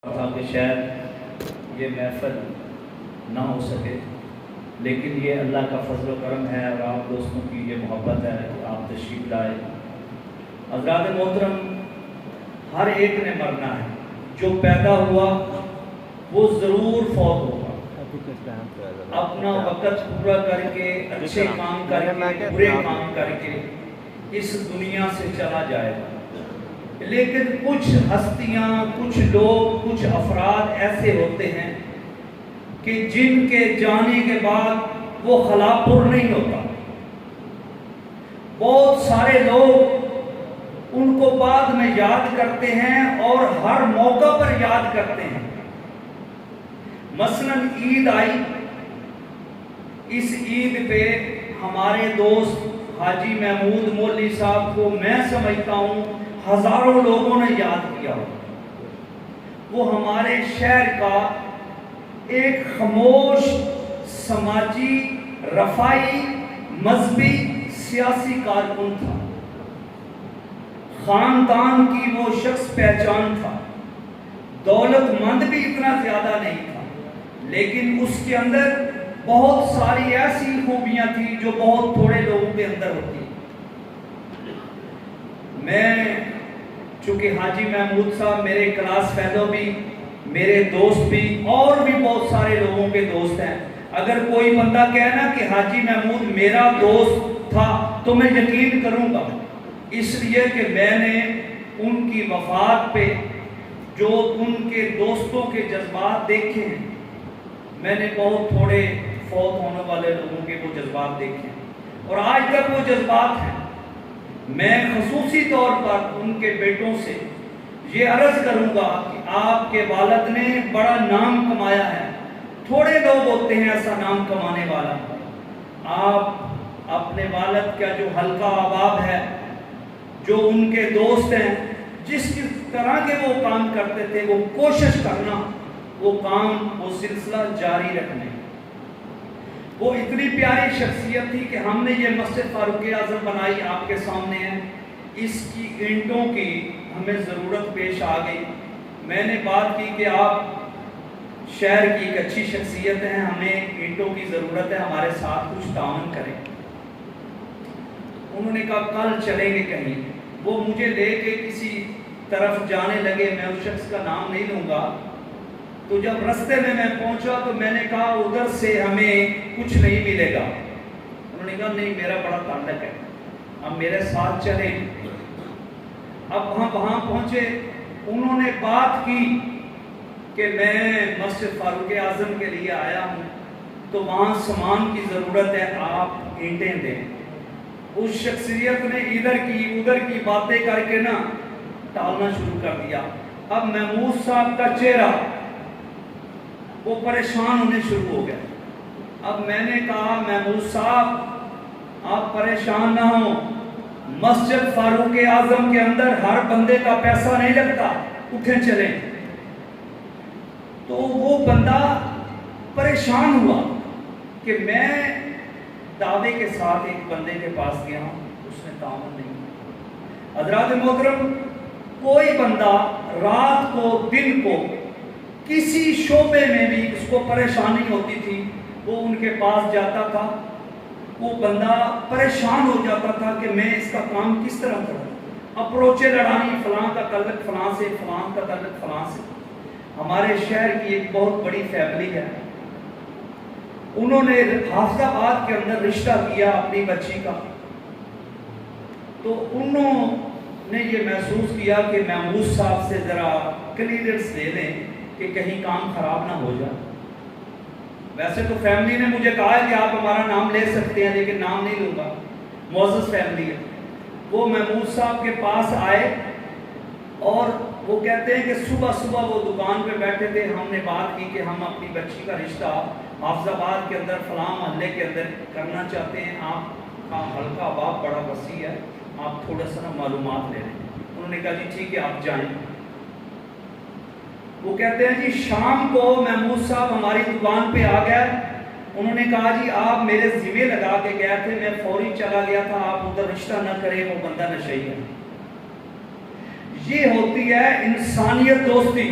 تھا کہ شاید یہ محفل نہ ہو سکے، لیکن یہ اللہ کا فضل و کرم ہے اور آپ دوستوں کی یہ محبت ہے کہ آپ تشریف لائے۔ حضرات محترم، ہر ایک نے مرنا ہے، جو پیدا ہوا وہ ضرور فوت ہوگا۔ اپنا وقت پورا کر کے، اچھے کام کر کے، برے کام کر کے اس دنیا سے چلا جائے گا، لیکن کچھ ہستیاں، کچھ لوگ، کچھ افراد ایسے ہوتے ہیں کہ جن کے جانے کے بعد وہ خلا پر نہیں ہوتا۔ بہت سارے لوگ ان کو بعد میں یاد کرتے ہیں اور ہر موقع پر یاد کرتے ہیں۔ مثلا عید آئی، اس عید پہ ہمارے دوست حاجی محمود مولی صاحب کو میں سمجھتا ہوں ہزاروں لوگوں نے یاد کیا۔ وہ ہمارے شہر کا ایک خاموش سماجی، رفائی، مذہبی، سیاسی کارکن تھا۔ خاندان کی وہ شخص پہچان تھا۔ دولت مند بھی اتنا زیادہ نہیں تھا، لیکن اس کے اندر بہت ساری ایسی خوبیاں تھیں جو بہت تھوڑے لوگوں کے اندر ہوتی۔ میں چونکہ حاجی محمود صاحب میرے کلاس فیلو بھی، میرے دوست بھی، اور بھی بہت سارے لوگوں کے دوست ہیں۔ اگر کوئی بندہ کہنا کہ حاجی محمود میرا دوست تھا تو میں یقین کروں گا، اس لیے کہ میں نے ان کی وفات پہ جو ان کے دوستوں کے جذبات دیکھے ہیں، میں نے بہت تھوڑے فوت ہونے والے لوگوں کے وہ جذبات دیکھے ہیں، اور آج تک وہ جذبات ہیں۔ میں خصوصی طور پر ان کے بیٹوں سے یہ عرض کروں گا کہ آپ کے والد نے بڑا نام کمایا ہے۔ تھوڑے لوگ ہوتے ہیں ایسا نام کمانے والا۔ آپ اپنے والد کا جو حلقہ احباب ہے، جو ان کے دوست ہیں، جس کی طرح کے وہ کام کرتے تھے، وہ کوشش کرنا، وہ کام، وہ سلسلہ جاری رکھنے۔ وہ اتنی پیاری شخصیت تھی کہ ہم نے یہ مسجد فاروق اعظم بنائی، آپ کے سامنے ہے۔ اس کی اینٹوں کی ہمیں ضرورت پیش آ گئی۔ میں نے بات کی کہ آپ شہر کی ایک اچھی شخصیت ہیں، ہمیں اینٹوں کی ضرورت ہے، ہمارے ساتھ کچھ تعاون کریں۔ انہوں نے کہا کل چلیں گے کہیں۔ وہ مجھے لے کے کسی طرف جانے لگے، میں اس شخص کا نام نہیں لوں گا۔ تو جب رستے میں پہنچا تو میں نے کہا ادھر سے ہمیں کچھ نہیں ملے گا۔ انہوں نے کہا نہیں، میرا بڑا تعلق ہے، اب میرے ساتھ چلیں۔ اب وہاں پہنچے، انہوں نے بات کی کہ میں مسجد فاروق اعظم کے لیے آیا ہوں، تو وہاں سامان کی ضرورت ہے، آپ اینٹیں دیں۔ اس شخصیت نے ادھر کی باتیں کر کے نا ٹالنا شروع کر دیا۔ اب محمود صاحب کا چہرہ وہ پریشان ہونے شروع ہو گیا۔ اب میں نے کہا محمود صاحب آپ پریشان نہ ہوں، مسجد فاروق اعظم کے اندر ہر بندے کا پیسہ نہیں لگتا، اٹھیں چلیں۔ تو وہ بندہ پریشان ہوا کہ میں دعوے کے ساتھ ایک بندے کے پاس گیا ہوں، اس نے تعاون نہیں کیا۔ حضرات محترم، کوئی بندہ رات کو، دن کو، کسی شعبے میں بھی اس کو پریشانی ہوتی تھی، وہ ان کے پاس جاتا تھا۔ وہ بندہ پریشان ہو جاتا تھا کہ میں اس کا کام کس طرح کروں، اپروچیں لڑانی، فلاں کا تعلق فلاں سے، فلاں کا تعلق فلاں سے۔ ہمارے شہر کی ایک بہت بڑی فیملی ہے، انہوں نے حافظ آباد کے اندر رشتہ کیا اپنی بچی کا۔ تو انہوں نے یہ محسوس کیا کہ محمود صاحب سے ذرا کلیئرنس لے لیں کہ کہیں کام خراب نہ ہو جائے۔ ویسے تو فیملی نے مجھے کہا ہے کہ آپ ہمارا نام لے سکتے ہیں، لیکن نام نہیں لوں گا، معزز فیملی ہے۔ وہ محمود صاحب کے پاس آئے اور وہ کہتے ہیں کہ صبح وہ دکان پہ بیٹھے تھے، ہم نے بات کی کہ ہم اپنی بچی کا رشتہ حافظ آباد کے اندر فلاں محلے کے اندر کرنا چاہتے ہیں، آپ کا حلقہ احباب بڑا وسیع ہے، آپ تھوڑا سا معلومات لے لیں۔ انہوں نے کہا جی ٹھیک ہے، آپ جائیں۔ وہ کہتے ہیں جی شام کو محمود صاحب ہماری دکان پہ آ گیا، انہوں نے کہا جی آپ میرے ذمہ لگا کے گئے تھے، میں فوری چلا گیا تھا، آپ ادھر رشتہ نہ کریں، وہ بندہ نشئی ہے۔ یہ ہوتی ہے انسانیت دوستی۔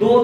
2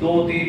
2-3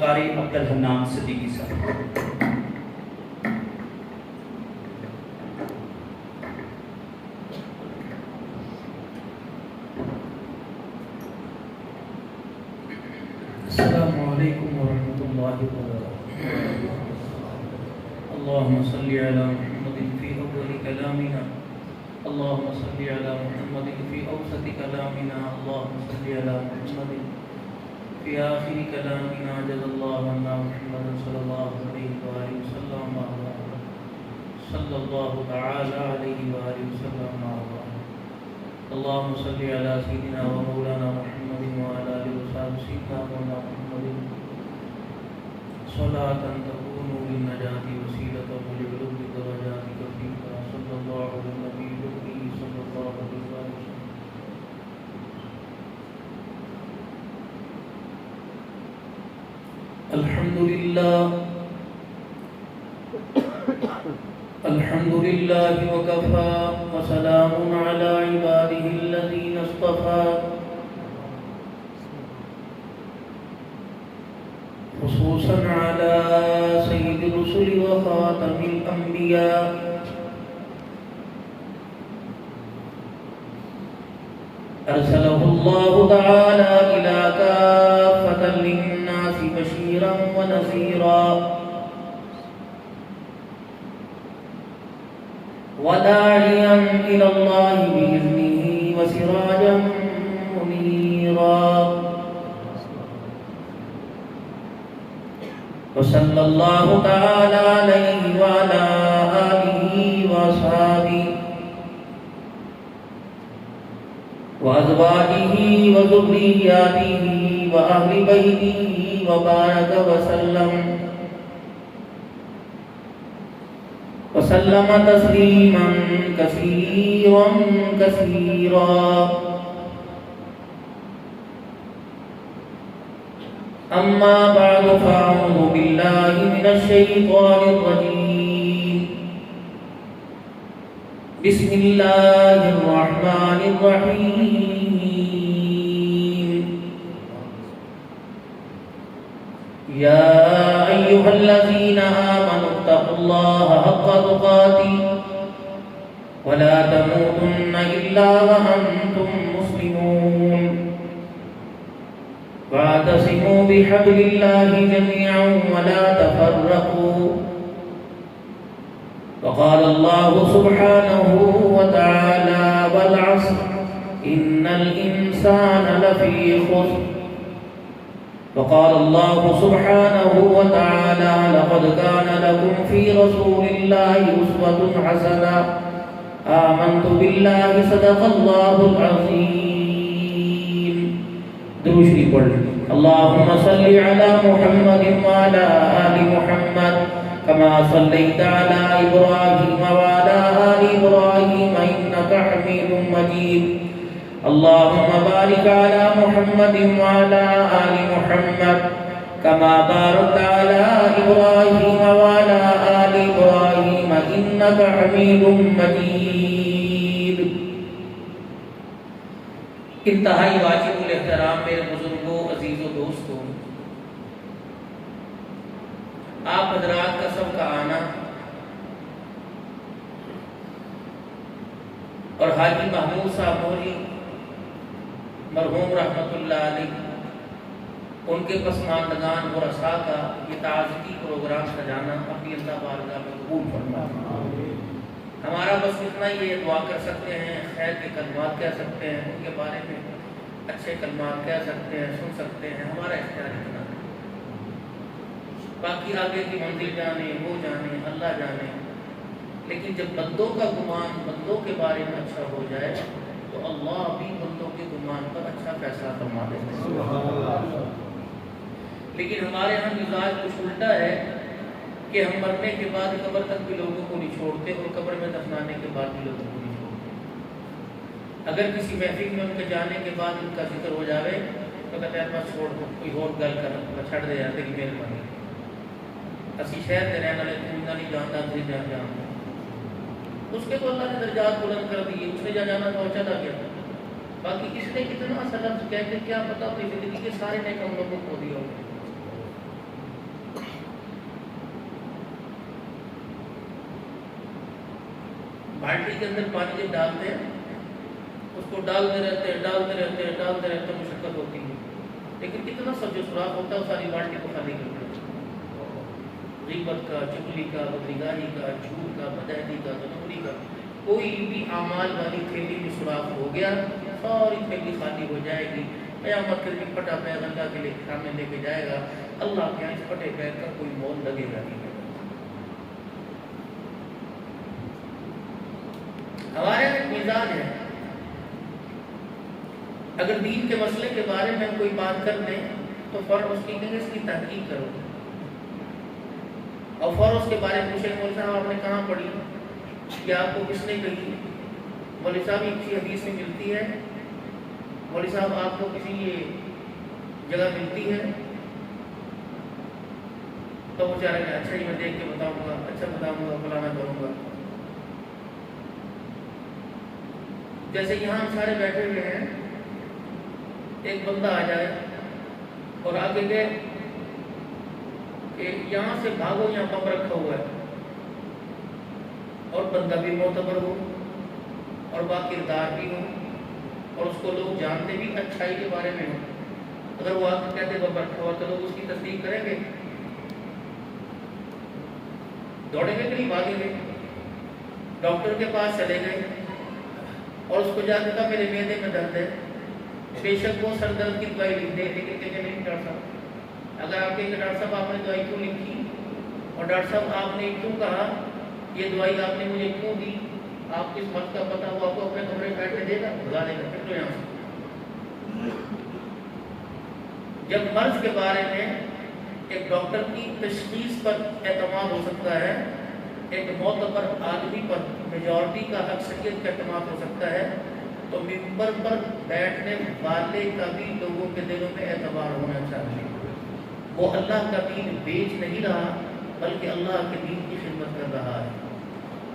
قاری عبدالحنان صدیقی صاحب. السلام علیکم ورحمۃ اللہ وبرکاتہ. اللهم صل على محمد في أول كلامنا، اللهم صل على محمد في أوسط كلامنا، اللهم صل على محمد في آخر كلامنا. جزا الله عنا محمد صلى الله عليه وآله وسلم، صلى الله تعالى عليه وآله وسلم. اللهم صل على سيدنا ومولانا محمد وعلى آله وصحبه سيدنا مولانا محمد صلاة تكون للنجاة وسيلة ولعلو درجاتك فيك، صلى الله على النبي الأمي صلى الله عليه وسلم. الحمد لله الحمد لله وكفى وسلام على عباده الذين اصطفى، خصوصا على سيد الرسل وخاتم الأنبياء، أرسله الله تعالى إلى كافة للناس بشيرا ونذيرا، وداعيا إلى الله بإذنه وسراجا منيرا. وصلى الله تعالى عليه وعلى آله وأصحابه وأزواجه وذرياته وأهل بيته وبارك وسلم تسليما كثيرا كثيرا. أما بعد، فأعوذ بالله من الشيطان الرجيم. بسم الله الرحمن الرحيم. يا أيها الذين آمنوا اتقوا الله حق تقاته ولا تموتن إلا وأنتم مسلمون، واعتصموا بحبل الله جميعا ولا تفرقوا. وقال الله سبحانه وتعالى: والعصر إن الإنسان لفي خسر. وقال الله سبحانه وتعالى: لقد كان لكم في رسول الله أسوة حسنة. آمنت بالله، صدق الله العظيم. درود شریف پڑھ لیں. اللهم صل على محمد وعلى آل محمد كما صليت على إبراهيم وعلى آل إبراهيم إنك حميد مجيد. اللهم بارك على محمد وعلى آل محمد كما باركت على إبراهيم وعلى آل إبراهيم إنك حميد مجيد. انتہائی واجب الاحترام میرے بزرگوں، عزیزوں، دوستوں، آپ حضرات کا سب کا آنا اور حاجی محمود صاحب موری مرحوم رحمت اللہ علیہ، ان کے پسماندگان اور رسا کا یہ تعزیتی پروگرام سجانا اپنی اللہ بارگاہ میں قبول فرمائے. ہمارا بس اتنا ہی یہ دعا کر سکتے ہیں، خیر کے کلمات کہہ سکتے ہیں، ان کے بارے میں اچھے کلمات کہہ سکتے ہیں، سن سکتے ہیں، ہمارا اختیار اتنا ہے. باقی آگے کی منزل جانے، وہ جانے، اللہ جانے. لیکن جب بندوں کا گمان بندوں کے بارے میں اچھا ہو جائے تو اللہ بھی بندوں کے گمان پر اچھا فیصلہ فرما دیتے ہیں. لیکن ہمارے ہاں مزاج کچھ الٹا ہے کہ ہم مرنے کے بعد قبر تک بھی لوگوں کو نہیں چھوڑتے اور قبر میں دفنانے کے بعد بھی لوگوں کو نہیں چھوڑتے. اگر کسی محفل میں ان کے جانے کے بعد ان کا ذکر ہو جاوے تو کہتے ہیں بس چھوڑ دو، کوئی اور گل کر چھڑ دے جاتے کہ مہربانی اسی شہر کے رہنے والے تم نہیں جانتا تھی جان اس کے تو اللہ نے درجات بلند کر دیے، اس نے جہاں جانا تھا وہ چلا گیا. باقی اس نے کتنا سا لفظ کہہ کے کیا پتا اپنی زندگی کے سارے نیک عملوں کو کھو دیا ہوگا۔ بالٹی کے اندر پانی جب ڈالتے ہیں اس کو ڈالتے رہتے مشقت ہوتی ہے، لیکن کتنا سب جو سوراخ ہوتا ہے وہ ساری بالٹی کو خالی کر دیتا ہے۔ غیبت کا، چغلی کا، بدنگاہی کا، جھوٹ کا، بدعہدی کا، تنبلی کا، کوئی بھی اعمال والی تھیلی میں سوراخ ہو گیا ساری تھیلی خالی ہو جائے گی۔ قیامت کے دن پھٹا پیر اللہ کے لیے سامنے لے کے جائے گا، اللہ کے اس پھٹے پیر کا کوئی مول لگے گا نہیں۔ ہمارے مزاج ہے، اگر دین کے مسئلے کے بارے میں کوئی بات کر دیں تو فوراً اس کی کہیں اس کی تحقیق کرو، اور فوراً اس کے بارے میں پوچھیں مولوی صاحب آپ نے کہاں پڑھی، یا آپ کو کس نے کہی، مولوی صاحب یہ کسی حدیث میں ملتی ہے، مولوی صاحب آپ کو کسی یہ جگہ ملتی ہے، تو وہ چاہ رہے ہیں اچھا جی میں دیکھ کے بتاؤں گا، اچھا بتاؤں گا، فلانا کروں گا۔ جیسے یہاں ہم سارے بیٹھے ہوئے ہیں، ایک بندہ آ جائے اور آگے گئے کہ یہاں سے بھاگو یہاں بم رکھا ہوا ہے، اور بندہ بھی معتبر ہو اور باقی کردار بھی ہو اور اس کو لوگ جانتے بھی اچھائی کے بارے میں ہو، اگر وہ آپ کہتے بم رکھا ہوا تو لوگ اس کی تصدیق کریں گے؟ دوڑیں گے کہ نہیں بھاگیں گے؟ ڈاکٹر کے پاس چلے گئے اور اس کو جا کے کہا میرے معدے میں درد ہے، بے شک وہ سر درد کی دوائی لکھ دے، لیکن کہیں نہیں ڈاکٹر صاحب، اگر آپ کہیں کہ ڈاکٹر صاحب آپ نے دوائی کیوں لکھی اور ڈاکٹر صاحب آپ نے کیوں کہا یہ دوائی آپ نے مجھے کیوں دی، آپ کس وقت کا پتہ وہ آپ کو اپنے کمرے میں بیٹھنے دے گا؟ بھگا دے گا، پھر تو یہاں سے۔ جب مرض کے بارے میں ایک ڈاکٹر کی تشخیص پر اعتماد ہو سکتا ہے، ایک معتبر آدمی پر میجورٹی کا اکثریت کا اعتماد ہو سکتا ہے، تو ممبر پر بیٹھنے والے کا بھی لوگوں کے دلوں میں اعتبار ہونا چاہیے۔ وہ اللہ کا دین بیچ نہیں رہا بلکہ اللہ کے دین کی خدمت کر رہا ہے۔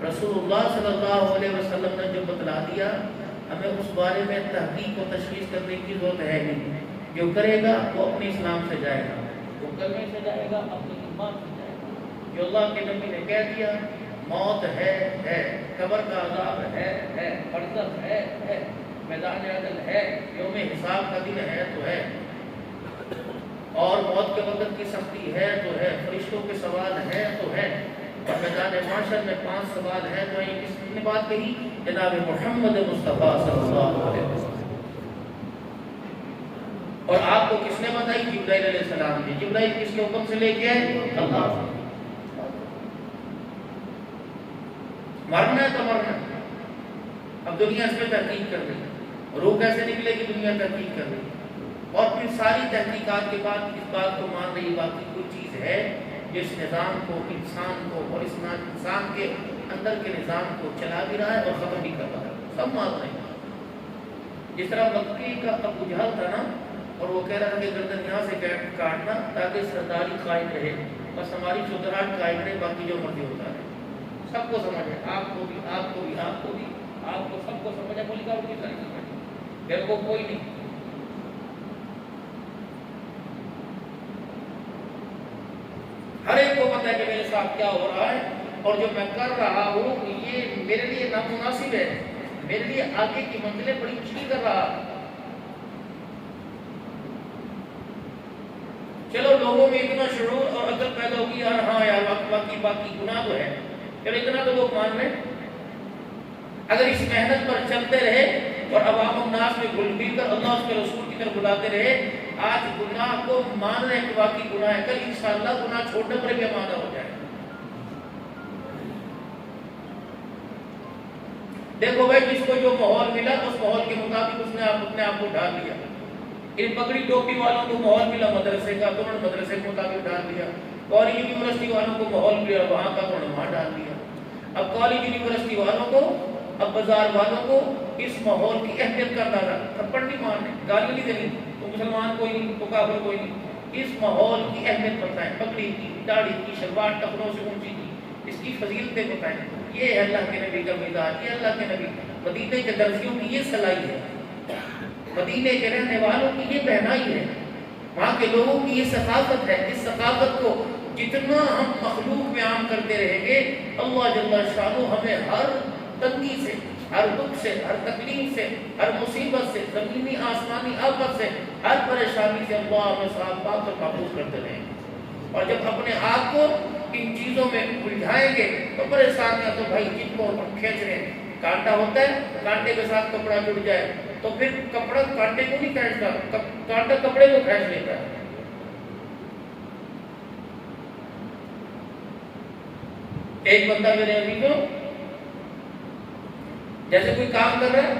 رسول اللہ صلی اللہ علیہ وسلم نے جو بتلا دیا، ہمیں اس بارے میں تحقیق و تشخیص کرنے کی ضرورت ہے نہیں۔ جو کرے گا وہ اپنے اسلام سے جائے گا، وہ کلمے سے جائے گا، اپنے ایمان سے جائے گا۔ جو اللہ کے نبی نے کہہ دیا موت ہے، قبر کا عذاب ہے، برزخ ہے، میدان عدل ہے، یوم حساب کا دن ہے تو ہے، اور موت کے وقت کی سختی ہے تو ہے، فرشتوں کے سوال ہے تو ہے، اور میدان معاشر میں 5 سوال ہیں تو یہ کس نے بات کہی؟ جناب محمد مصطفیٰ صلی اللہ علیہ وسلم۔ اور آپ کو کس نے بتائی؟ جبرائیل علیہ السلام نے۔ جبرائیل کس کے حکم سے لے کے آئے؟ اللہ سے۔ مرنا ہے تو مرنا ہے۔ اب دنیا اس میں تحقیق کر رہی، روح کیسے نکلے گی؟ دنیا تحقیق کر رہی، اور پھر ساری تحقیقات کے بعد اس بات کو مان رہی باقی کوئی چیز ہے جس نظام کو، انسان کو اور اس انسان کے اندر کے نظام کو چلا بھی رہا ہے اور ختم بھی کر رہا ہے، سب مان رہے ہیں۔ جس طرح مکی کا ابو جہل تھا نا، اور وہ کہہ رہا تھا کہ گردن یہاں سے کاٹنا تاکہ سرداری قائم رہے، بس ہماری چودراہٹ قائم رہے، باقی جو مرضی ہوتا ہے۔ سب کو سمجھ ہے، آپ کو بھی، آپ کو بھی، آپ کو بھی، آپ کو سب کو سمجھ ہے، بولی کا اٹھی ساری سمجھ، میرے کو کوئی نہیں۔ ہر ایک کو پتہ ہے کہ میرے ساتھ کیا ہو رہا ہے، اور جو میں کر رہا ہوں یہ میرے لیے نامناسب ہے، میرے لیے آگے کی منزلیں بڑی مشکل کر رہا ہے۔ چلو لوگوں میں اتنا شعور اور عقل پیدا ہوگی، یار ہاں یار باقی گناہ تو ہے، چلو اتنا تو لوگ مان لیں۔ اگر اس محنت پر چلتے رہے اور عوام الناس میں گھل مل کر اللہ اس کے رسول کی طرف بلاتے رہے، آج گناہ کو مان رہے کہ واقعی گناہ ہے، کل انشاءاللہ گناہ چھوڑنے پر بھی آمادہ ہو جائے۔ دیکھو بھائی، جس کو جو ماحول ملا اس ماحول کے مطابق اس نے اپنے آپ کو ڈال لیا۔ ان پگڑی ٹوپی والوں کو ماحول ملا مدرسے کا تو انہوں نے مدرسے کے مطابق ڈال دیا، کالج یونیورسٹی والوں کو ماحول ملا وہاں کا تو انہوں نے وہاں ڈال دیا۔ اب کالج یونیورسٹی والوں کو، اب بازار والوں کو اس ماحول کی اہمیت کرنا تھا، تھپڑ نہیں مارنے، گالی نہیں دینی، تو مسلمان کوئی نہیں، تو کافر کوئی نہیں، اس ماحول کی اہمیت بتائیں، پگڑی کی، داڑھی کی، شلوار ٹخنوں سے اونچی کی، اس کی فضیلتیں بتائیں۔ یہ اللہ کے نبی کا مزاج، یہ اللہ کے نبی مدینے کے درزیوں کی یہ صلاحیت ہے۔ مدینے کے رہنے والوں کی یہ پہنائی ہے، وہاں کے لوگوں کی یہ ثقافت ہے۔ اس ثقافت کو جتنا ہم مخلوق میں عام کرتے رہیں گے، اللہ جل شانہ ہمیں ہر تنگی سے، ہر دکھ سے، ہر تکلیف سے، ہر مصیبت سے، زمینی آسمانی آفت سے، ہر پریشانی سے اللہ ہمیں صاف پاک اور محفوظ کرتے رہیں گے۔ اور جب اپنے آپ کو ان چیزوں میں الجھائیں گے تو پریشانیاں تو بھائی جن کو ہم کھینچ رہے ہیں، کانٹا ہوتا ہے، کانٹے کے ساتھ کپڑا جڑ جائے تو پھر کپڑا کانٹے کو نہیں کھینچتا، کانٹا کپڑے کو کھینچ لیتا ہے۔ ایک بندہ میرے عزیزوں جیسے کوئی کام کر رہا ہے،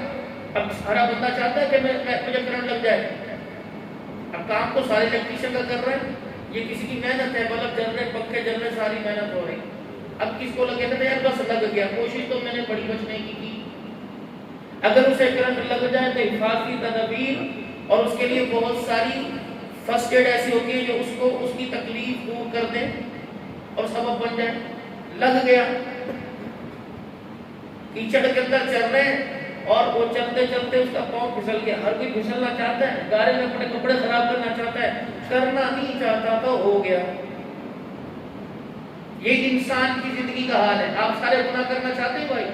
اب سارا بندہ چاہتا ہے کہ مجھے کرنٹ لگ جائے، اب کام تو سارے الیکٹریشین کا کر رہا ہے، یہ کسی کی محنت ہے، بلب جل رہے، پنکھے جل رہے، ساری محنت ہو رہی، اب کس کو لگے تھا یار بس لگ گیا، کوشش تو میں نے بڑی بچنے کی۔ اگر اسے کرنٹ لگ جائے تو حفاظتی تدابیر اور اس کے لیے بہت ساری فرسٹ ایڈ ایسی ہوتی ہے جو اس کو اس کی تکلیف دور کر دیں اور سبب بن جائے۔ لگ گیا، کیچڑ کے اندر چل رہے ہیں اور وہ چلتے چلتے اس کا پاؤں پھسل گیا۔ ہر کوئی پھسلنا چاہتا ہے، گارے میں اپنے کپڑے خراب کرنا چاہتا ہے، کرنا نہیں چاہتا تو ہو گیا۔ یہ انسان کی زندگی کا حال ہے۔ آپ سارے گناہ کرنا چاہتے ہیں بھائی؟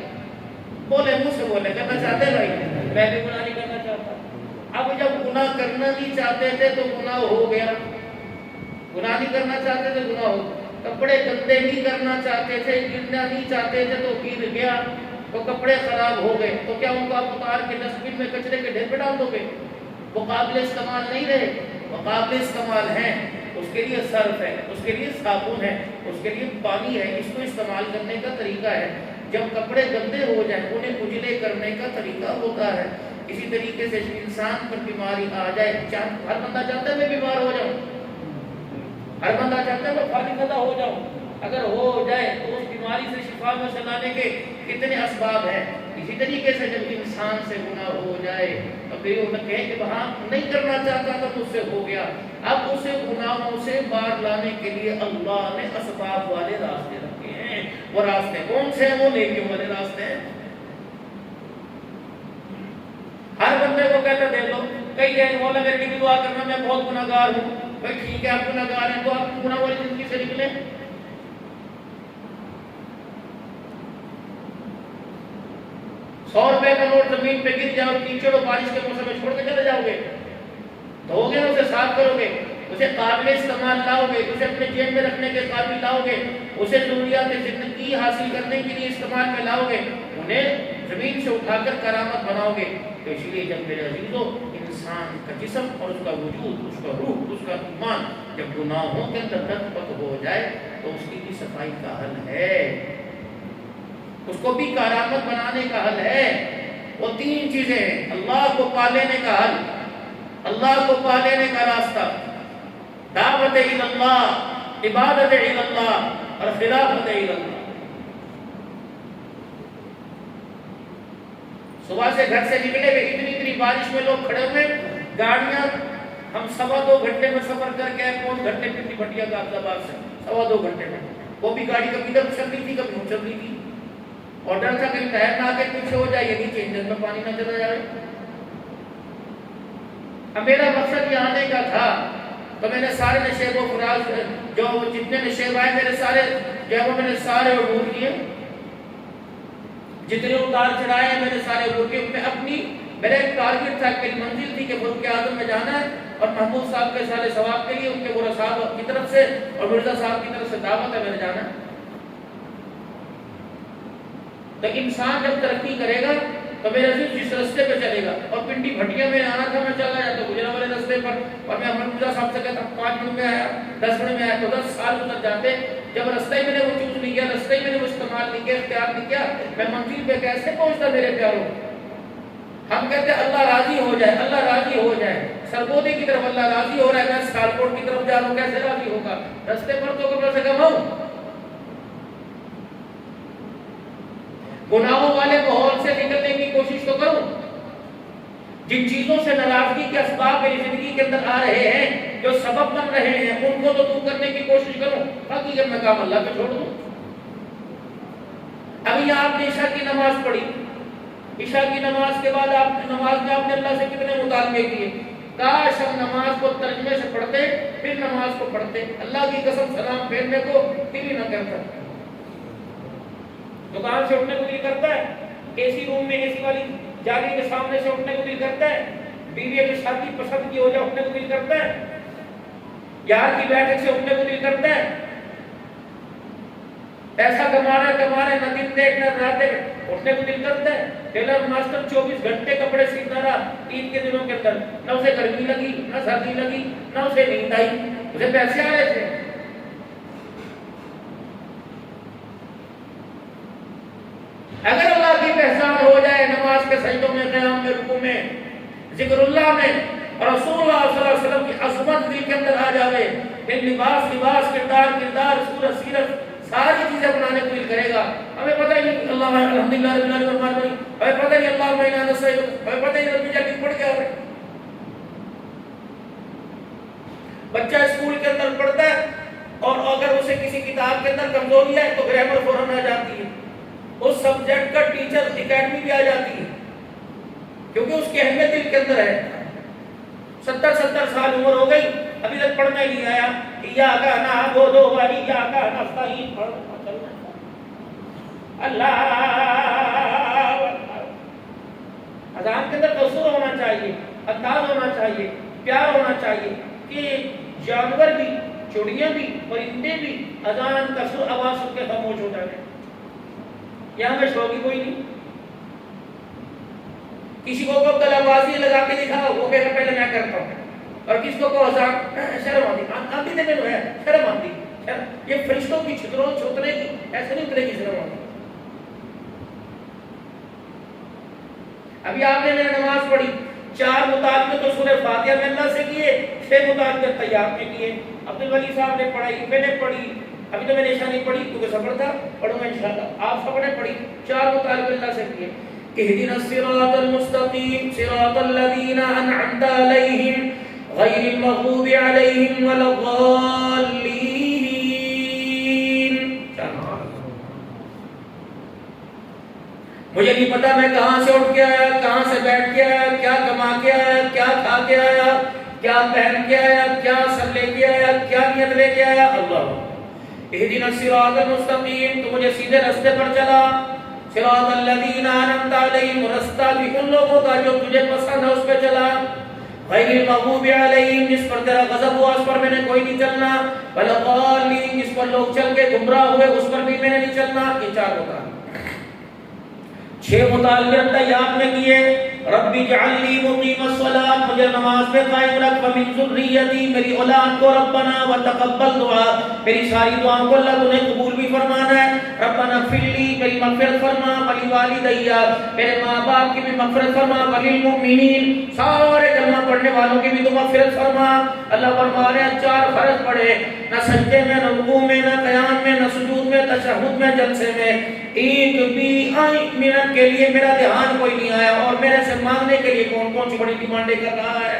بولے، منہ سے بولے، کرنا چاہتے ہیں بھائی؟ میں بھی گناہ نہیں کرنا چاہتا۔ اب جب گناہ کرنا نہیں چاہتے تھے تو گناہ ہو گیا، گناہ نہیں کرنا چاہتے تھے گناہ ہو گیا، کپڑے گندے نہیں کرنا چاہتے تھے، گرنا نہیں چاہتے تھے تو گر گیا، تو کپڑے خراب ہو گئے، تو کیا ان کو آپ اتار کے ڈسٹ بن میں کچرے کے ڈھیر پہ ڈال دو گے؟ وہ قابل استعمال نہیں رہے، وہ قابل استعمال ہیں۔ اس کے لیے صرف ہے، اس کے لیے صابن ہے، اس کے لیے پانی ہے، اس کو استعمال کرنے کا طریقہ ہے۔ جب کپڑے گندے ہو جائیں انہیں اجلے کرنے کا طریقہ ہوتا ہے۔ اسی طریقے سے انسان پر بیماری آ جائے، ہر بندہ چاہتا ہے میں بیمار ہو جاؤں، ہر بندہ چاہتا ہے میں فالح زدہ ہو جاؤں، اگر ہو جائے تو اس بیماری سے شفا میں سلانے کے کتنے اسباب ہیں۔ اسی طریقے سے جب انسان سے گناہ ہو جائے تو پھر وہ کہے کہ وہاں نہیں کرنا چاہتا تھا مجھ سے ہو گیا، اب اسے گناہوں سے باہر لانے کے لیے اللہ نے اسباب والے راستے رکھے ہیں۔ وہ راستے کون سے ہیں؟ وہ نیکیوں والے راستے ہیں۔ ہر بندے کو کہتا دیکھ لو، کئی جائے مولا میرے لیے دعا کرنا، میں بہت گناہ گار ہوں۔ بھائی ٹھیک ہے، آپ گناہ گار ہیں تو آپ گناہ والی زندگی سے نکلیں۔ 100 روپے کا نوٹ زمین پہ گر جاؤ، کیچڑ اور بارش کے موسم میں چھوڑ کے چلے جاؤ گے؟ دھو گے، اسے صاف کرو گے، اسے قابل استعمال لاؤ گے، اسے اپنے جیب میں رکھنے کے قابل لاؤ گے، اسے ضروریات زندگی حاصل کرنے کے لیے استعمال میں لاؤ گے، انہیں زمین سے اٹھا کر کرامت بناؤ گے۔ تو اس لیے جب میرے عزیزو انسان کا جسم اور اس کا وجود، اس کا روح، اس کا ایمان جب گناہوں کے اندر لت ہو جائے تو اس کی بھی صفائی کا حل ہے، اس کو بھی کرامت بنانے کا حل ہے۔ وہ 3 چیزیں ہیں: اللہ کو پا لینے کا حل، اللہ کو پا لینے کا راستہ، دعوت اللہ، عبادت اللہ اور خلافت اللہ۔ صبح سے گھر سے نکلے ہوئے، اتنی بارش میں لوگ کھڑے ہوئے، گاڑیاں ہم 2.25 گھنٹے میں سفر کر کے آئے، 5 گھنٹے پنڈی بھٹیا کا عبدالآباد سے 2.25 گھنٹے میں، وہ بھی گاڑی کبھی ادھر چل رہی تھی کبھی ادھر چل رہی تھی، اور ڈر تھا کہیں ٹائر نہ آ کے پیچھے ہو جائے، یہ نیچے انجن میں پانی نہ چلا جائے۔ اب میرا مقصد یہ آنے کا تھا تو میں نے سارے نشیب و فراز جو جتنے نشیب آئے میرے سارے جو ہے وہ میں نے سارے عبور کیے، جتنے اتار چڑھائے ہیں میں نے سارے عبور کیے۔ میں اپنی میرا ایک ٹارگٹ تھا، میری منزل تھی کہ فاروق اعظم میں جانا ہے اور محمود صاحب کے سارے ثواب کے لیے ان کے بورا صاحب کی طرف سے اور مرزا صاحب کی طرف سے دعوت ہے، میں نے جانا ہے۔ تو انسان جب ترقی کرے گا تو میرا عزیز جس رستے پہ چلے گا، اور پنڈی بھٹیا میں آنا تھا میں چلا جاتا گجرا والے رستے پر، اور میں احمد مرزا صاحب سے کہتا 5 منٹ میں آیا، 10 منٹ میں آیا، تو 10 سال گزر جاتے جب رستے میں نے وہ چوز نہیں کیا، رستے میں نے وہ استعمال نہیں کیا، اختیار نہیں کیا، میں منزل پہ کیسے پہنچتا میرے پیاروں؟ ہم کہتے ہیں اللہ راضی ہو جائے، اللہ راضی ہو جائے، سرگودے کی طرف اللہ راضی ہو رہا ہے، میں سالکوٹ کی طرف جا رہا ہوں، کیسے راضی ہوگا؟ رستے پر تو کم سے کم ہوں گناہوں والے ماحول سے نکلنے کی کوشش تو کروں، جن چیزوں سے ناراضگی کے اسباب میری زندگی کے اندر آ رہے ہیں، جو سبب بن رہے ہیں، ان کو تو دور کرنے کی کوشش کروں، حقیقت میں کام اللہ پہ چھوڑ دوں۔ ابھی آپ نے عشاء کی نماز پڑھی، عشاء کی نماز کے بعد آپ نماز میں آپ نے اللہ سے کتنے مطالبے کیے؟ کاش ہم نماز کو ترجمے سے پڑھتے پھر نماز کو پڑھتے. اللہ کی قسم سلام پھیرنے کو دل ہی نہ کرتا. دکان سے اٹھنے کو دل کرتا ہے, اے سی روم میں اے سی والی جالی کے سامنے سے اٹھنے کو دل کرتا ہے, بیوی کی شادی پسند کی ہو جائے اٹھنے کو دل کرتا ہے, یار کی بیٹھک سے اٹھنے کو دل کرتا ہے, پیسہ کما رہے نہ دن دیکھ نہ رات دیکھ اٹھنے کو دل کرتا ہے. ٹیلر ماسٹر 24 گھنٹے کپڑے سیتا رہا عید کے دنوں کے اندر, نہ اسے گرمی لگی نہ سردی لگی نہ اسے نیند آئی, اسے پیسے آ رہے تھے. اگر اللہ کی پہچان ہو جائے نماز کے سجدوں میں, قیام میں, رکوع میں, ذکر اللہ میں, اور رسول اللہ صلی اللہ علیہ وسلم کی عظمت دل کے اندر آ جائے, پھر لباس, کردار, صورت, سیرت ساری چیزیں بنانے کو دل کرے گا. ہمیں پتہ ہی نہیں اللہ الحمدللہ رب العالمین, ہمیں پتہ نہیں اللہ انا نستعین, ہمیں پتہ ہی نہیں ربی جل پڑھ کے آئے. بچہ اسکول کے اندر پڑھتا ہے اور اگر اسے کسی کتاب کے اندر کمزوری ہے تو گرامر فوراً آ جاتی ہے, اس سبجیکٹ کا ٹیچر اکیڈمی بھی آ جاتی ہے, کیونکہ اس کی اہمیت دل کے اندر ہے. 70 سال عمر ہو گئی ابھی تک پڑھنا ہی نہیں آیا. ایاک نعبد و ایاک نستعین اللہ. اذان کے اندر تصور ہونا چاہیے, انداز ہونا چاہیے, پیار ہونا چاہیے کہ جانور بھی, چڑیاں بھی, پرندے بھی اذان کا سر آواز سن کے خاموش ہو جائے. یہاں میں شوقی کوئی نہیں. کسی کو گلا بازی لگا کے دکھا وہ کہے پہلے میں کرتا ہوں, اور کس کو اذان شرم آتی ہے شرم آتی. یہ فرشتوں کی چھتنے کی ایسے نہیں اترے گی شرم آتی. ابھی آپ نے میرے نماز پڑھی, 4 مطالبے تو سورہ فاتحہ میں اللہ سے کیے, 6 مطالبے طیاب میں کیے. عبد الولی صاحب نے پڑھائی, میں نے پڑھی, ابھی تو میں نے عشاء نہیں پڑھی کیونکہ سفر تھا, پڑھوں گا انشاءاللہ. آپ سب نے پڑھی, 4 مطالبے اللہ سے کیے. اهدنا الصراط المستقيم صراط الذين أنعمت عليهم غير المغضوب عليهم ولا الضالين. مجھے نہیں پتا میں کہاں سے اٹھ کے آیا, کہاں سے بیٹھ کے آیا, کیا کما کے آیا, کیا کھا کے آیا, کیا پہن کے آیا, کیا سب لے کے آیا, کیا نیت لے کے آیا. اللہ اهدنا الصراط المستقيم, تو مجھے سیدھے راستے پر چلا. صراط الذین انعمت علیہم, رستہ بھی ان لوگوں کا جو تجھے پسند ہے اس پہ چلا. غیر المغضوب علیہم, جس پر تیرا غضب ہوا اس پر میں نے کوئی نہیں چلنا. ولا الضالین, جس پر لوگ چل کے گمراہ ہوئے اس پر بھی میں نے نہیں چلنا. یہ 4 مطالبے. 6 مطالبے طیاب نے کیے. رب اجعلنی مقیم الصلاۃ, مجھے نماز میں قائم رکھ. ومن ذریتی, میری اولاد کو. ربنا وتقبل دعا, میری ساری دعاؤں کو اللہ نے قبول بھی فرمانا ہے. ربنا اغفر لی, میری مغفرت فرما. ولوالدی, میرے ماں باپ کی بھی مغفرت فرما. وللمؤمنین, سارے کلمہ پڑھنے والوں کی بھی تو مغفرت فرما. اللہ فرما رہے ہیں 4 فرض پڑھے, نہ سجدے میں, نہ رکوع میں, نہ قیام میں, نہ سجود میں, تشہد میں, جلسے میں ایک بھی منٹ کے لیے میرا دھیان کوئی نہیں آیا. اور میرے سے مانگنے کے لیے کون سی بڑی ڈیمانڈیں کر رہا ہے.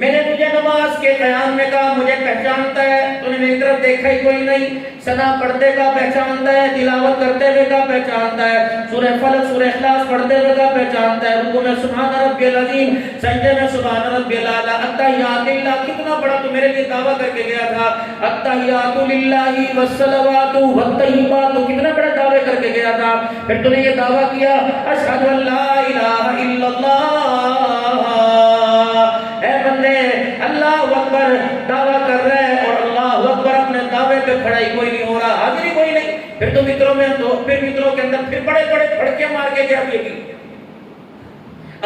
میں نے تجھے نماز کے قیام میں کہا مجھے پہچانتا ہے, تو نے میری طرف دیکھا ہی کوئی نہیں. ثنا پڑھتے کا پہچانتا ہے, تلاوت کرتے ہوئے کا پہچانتا ہے, سورہ فلق سورہ اخلاص پڑھتے ہوئے کا پہچانتا ہے, رکوع میں سبحان ربی العظیم, سجدے میں سبحان ربی الاعلی, التحیات للہ, کتنا بڑا تو میرے لیے دعویٰ کر کے گیا تھا. التحیات للہ والصلوات والطیبات, کتنا بڑا دعویٰ کر کے گیا تھا. پھر تو نے یہ دعویٰ کیا اشہد ان لا الہ الا اللہ, اے بندے اللہ اکبر دعویٰ کر رہے ہیں اور اللہ اکبر اپنے دعوے پہ کھڑا ہی کوئی نہیں ہو رہا, حاضری کوئی نہیں. پھر تو متروں میں پھر متروں کے اندر پھر بڑے بڑے پھڑکے مار کے گیا.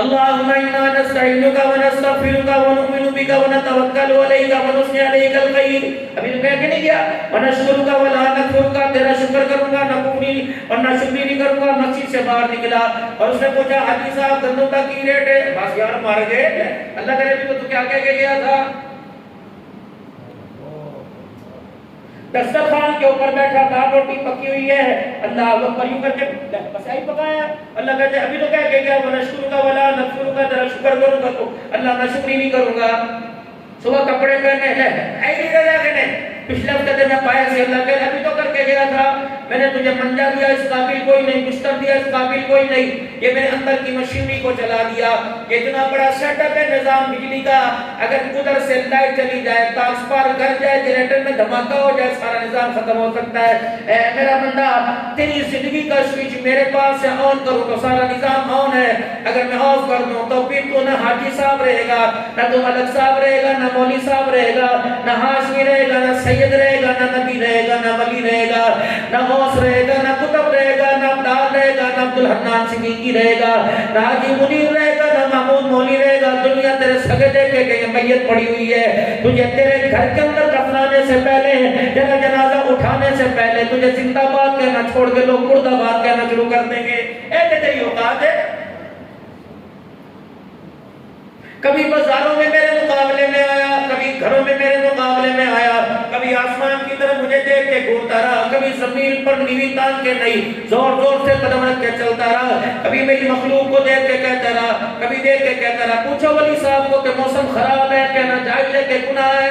اللهم انا نستعينك ونستغفرك ونؤمن بك ونتوكل عليك ونثني عليك الخير. ابھی تو کہہ کے نہیں گیا ونشكرك ولا نكفرك, تیرا شکر کروں گا نہ کفری اور نہ شکری نہیں کروں گا. مسجد سے باہر نکلا اور اس نے پوچھا حاجی صاحب گندم کا کی ریٹ ہے؟ بس یار مار گئے. اللہ کے نبی کو تو کیا کہہ کے گیا تھا. دسترخوان کے اوپر بیٹھا, دال روٹی پکی ہوئی ہے, اللہ اکبر یوں کر کے بس یہی پکایا. اللہ کہتے ابھی تو کہہ کے گیا ونشکرک ولا نکفرک, تیرا شکر کروں گا تو اللہ نہ شکری نہیں کروں گا. صبح کپڑے پہنے ہیں ایسی رضا کے نہیں, پچھلے ہفتے سے میں پایا سے اللہ کہ ابھی تو کر کے گیا تھا، میں نے تجھے منجا دیا اس قابل کوئی نہیں، بستر دیا اس قابل کوئی نہیں، یہ میرے اندر کی مشینری کو چلا دیا، یہ اتنا بڑا سیٹ اپ ہے نظام بجلی کا، اگر ادھر سے لائٹ چلی جائے، ٹرانسفار کر جائے، جنریٹر میں دھماکہ ہو جائے، سارا نظام ختم ہو سکتا ہے۔ اے میرا بندہ، تیری زندگی کا سوئچ میرے پاس سے آن کروں تو سارا نظام آن ہے، اگر میں آف کر دوں تو پھر تو نہ حاجی صاحب رہے گا، نہ تو ملک صاحب رہے گا، نہ مولوی صاحب رہے گا، نہ ہاشمی رہے گا، نہ سید رہے گا، نہ نبی رہے گا، نہ ولی رہے گا، نہ غوث رہے گا، نہ قطب رہے گا، نہ عبدال رہے گا، نہ عبدالحنان صدیقی رہے گا، نہ حاجی منیر رہے گا، نہ محمود مولی رہے گا۔ دنیا تیرے سگے دیکھے کہ یہ میت پڑی ہوئی ہے، تجھے تیرے گھر کے اندر دفنانے سے پہلے، تیرا جنازہ اٹھانے سے پہلے تجھے زندہ باد کہنا چھوڑ کے لوگ مردہ باد کہنا شروع کر دیں گے۔ اے تیری اوقات ہے؟ کبھی بازاروں میں میرے مقابلے میں آیا، کبھی گھروں میں میرے مقابلے میں آیا، کبھی آسمان کی طرف مجھے دیکھ کے گھورتا رہا، کبھی زمین پر نیوی تان کے نہیں زور زور سے قدم رکھ کے چلتا رہا، کبھی میری مخلوق کو دیکھ کے کہتا رہا، کبھی دیکھ کے کہتا رہا۔ پوچھو ولی صاحب کو کہ موسم خراب ہے، کہنا جائز ہے کہ گناہ ہے؟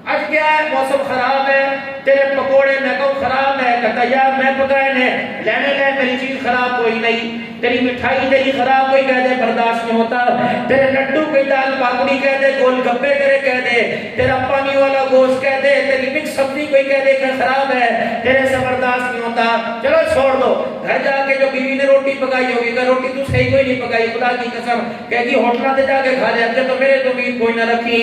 آج کیا ہے؟ موسم خراب ہے، تیرے پکوڑے میں کو خراب ہے، کہتا یار میں پکائے نے لینے لے، میری چیز خراب کوئی نہیں، تیری مٹھائی تیری خراب کوئی کہہ دے برداشت نہیں ہوتا، تیرے لڈو کوئی دال پاپڑی کہہ دے، گول گپے تیرے کہہ دے، تیرا پانی والا گوشت کہہ دے، تیری مکس سبزی کوئی کہہ دے کہ خراب ہے، تیرے سے برداشت نہیں ہوتا، چلو چھوڑ دو۔ گھر جا کے جو بیوی نے روٹی پکائی ہوگی کہ روٹی تو صحیح کوئی نہیں پکائی، خدا کی قسم کہے گی ہوٹلہ تے جا کے کھا لے، اگر تو میرے تو امید کوئی نہ رکھی۔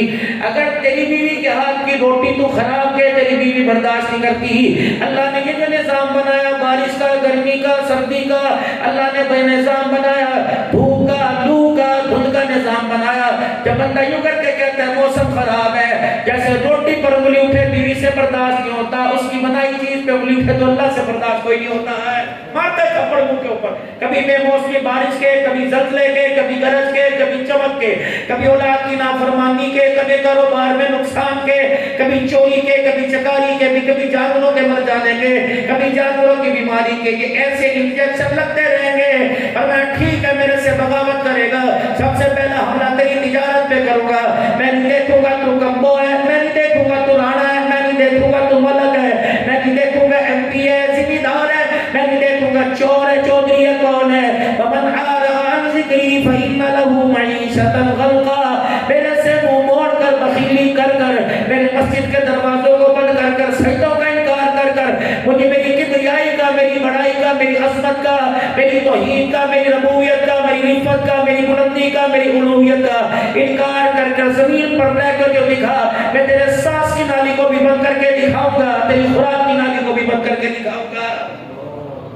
اگر تیری بیوی کے ہاتھ کی روٹی تو خراب کے تیری بیوی برداشت نہیں کرتی، اللہ نے یہ جو نظام بنایا بارش کا، گرمی کا، سردی کا، اللہ نے بے نظام بنایا، دھوپ کا، لو کا، دھند کا نظام بنایا۔ جب بندہ یوں کر کے کہتا ہے موسم خراب ہے، جیسے روٹی پر انگلی اٹھے بیوی سے برداشت نہیں ہوتا، اس کی بنائی چیز پہ انگلی اٹھے تو اللہ سے برداشت کوئی نہیں ہوتا ہے۔ مارتے تھپڑ منہ کے اوپر، کبھی بے موسمی بارش کے، کبھی زلزلے کے، کبھی گرج کے، کبھی چمک کے، کبھی اولاد کی نافرمانی کے، کبھی کاروبار میں نقصان کے، کبھی چوری کے، کبھی چکاری کے، کبھی جانوروں کے مر جانے کے، کبھی جانوروں کی بیماری کے، یہ ایسے انجیکشن لگتے رہیں گے۔ اور میں ٹھیک ہے میرے سے بغاوت کرے گا، سب سے پہلا حملہ تیری تجارت پہ کروں گا، میں نہیں دیکھوں گا تو کمبو ہے، میں نہیں دیکھوں گا تو رانا ہے، میں نہیں دیکھوں گا تو ملک ہے، میں نہیں دیکھوں گا ایم پی ہے، ذمہ دار ہے، میں نہیں دیکھوں گا چور ہے، چودھری ہے، کون ہے۔ وَمَنْ أَعْرَضَ عَنْ ذِكْرِي فَإِنَّ لَهُ مَعِيشَةً ضَنْكًا، میرے سے منہ موڑ کر بخیلی کر کر، میرے مسجد کے دروازوں کو بند کر کر، سجدوں کا انکار کر کر، مجھے میری کبریائی کا، میری بڑائی کا، میری عظمت کا، میری توحید کا، میری ربوبیت کا، میری رفت کا، میری بلندی کا، میری الوہیت کا انکار کر کر زمین پر رہ کر جو دکھا، میں تیرے سانس کی نالی کو بھی بند کر کے دکھاؤں گا، تیری خوراک کی نالی کو بھی بند کر کے دکھاؤں گا۔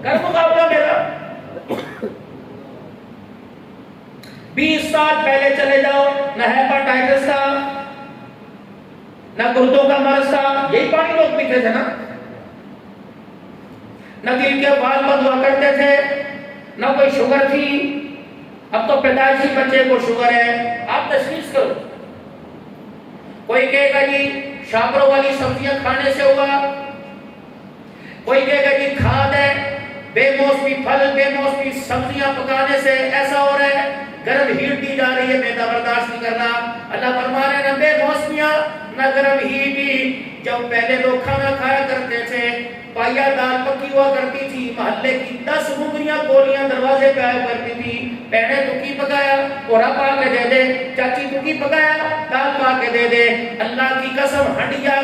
کر مقابلہ میرا۔ 20 سال پہلے چلے جاؤ، نہ ہیپاٹائٹس تھا، نہ گردوں کا مرض تھا، یہی پانی لوگ پیتے تھے نا، نہ دل کے بال بند ہوا کرتے تھے، نہ کوئی شوگر تھی، اب تو پیدائشی بچے کو شوگر ہے۔ آپ تشخیص کرو، کوئی کہے گا جی شاپروں والی سبزیاں کھانے سے ہوا، کوئی کہے گا جی کھاد ہے، بے موسمی پھل، بے موسمی سبزیاں پکانے سے ایسا ہو رہا ہے، گرم ہیٹ دی جا رہی ہے، میدا برداشت نہیں کر رہا۔ اللہ فرما رہے ہیں نہ بے موسمیاں نہ گرم ہیٹ دی۔ جب پہلے لوگ کھانا کھایا کرتے تھے، پایا دال پکی ہوا کرتی تھی، محلے کی 10 مغریاں گولیاں دروازے پہ آیا کرتی تھی، پہنے تو کی پکایا کوڑا پا کے دے دے، چاچی تو کی پکایا دال پا کے دے دے۔ اللہ کی قسم ہنڈیا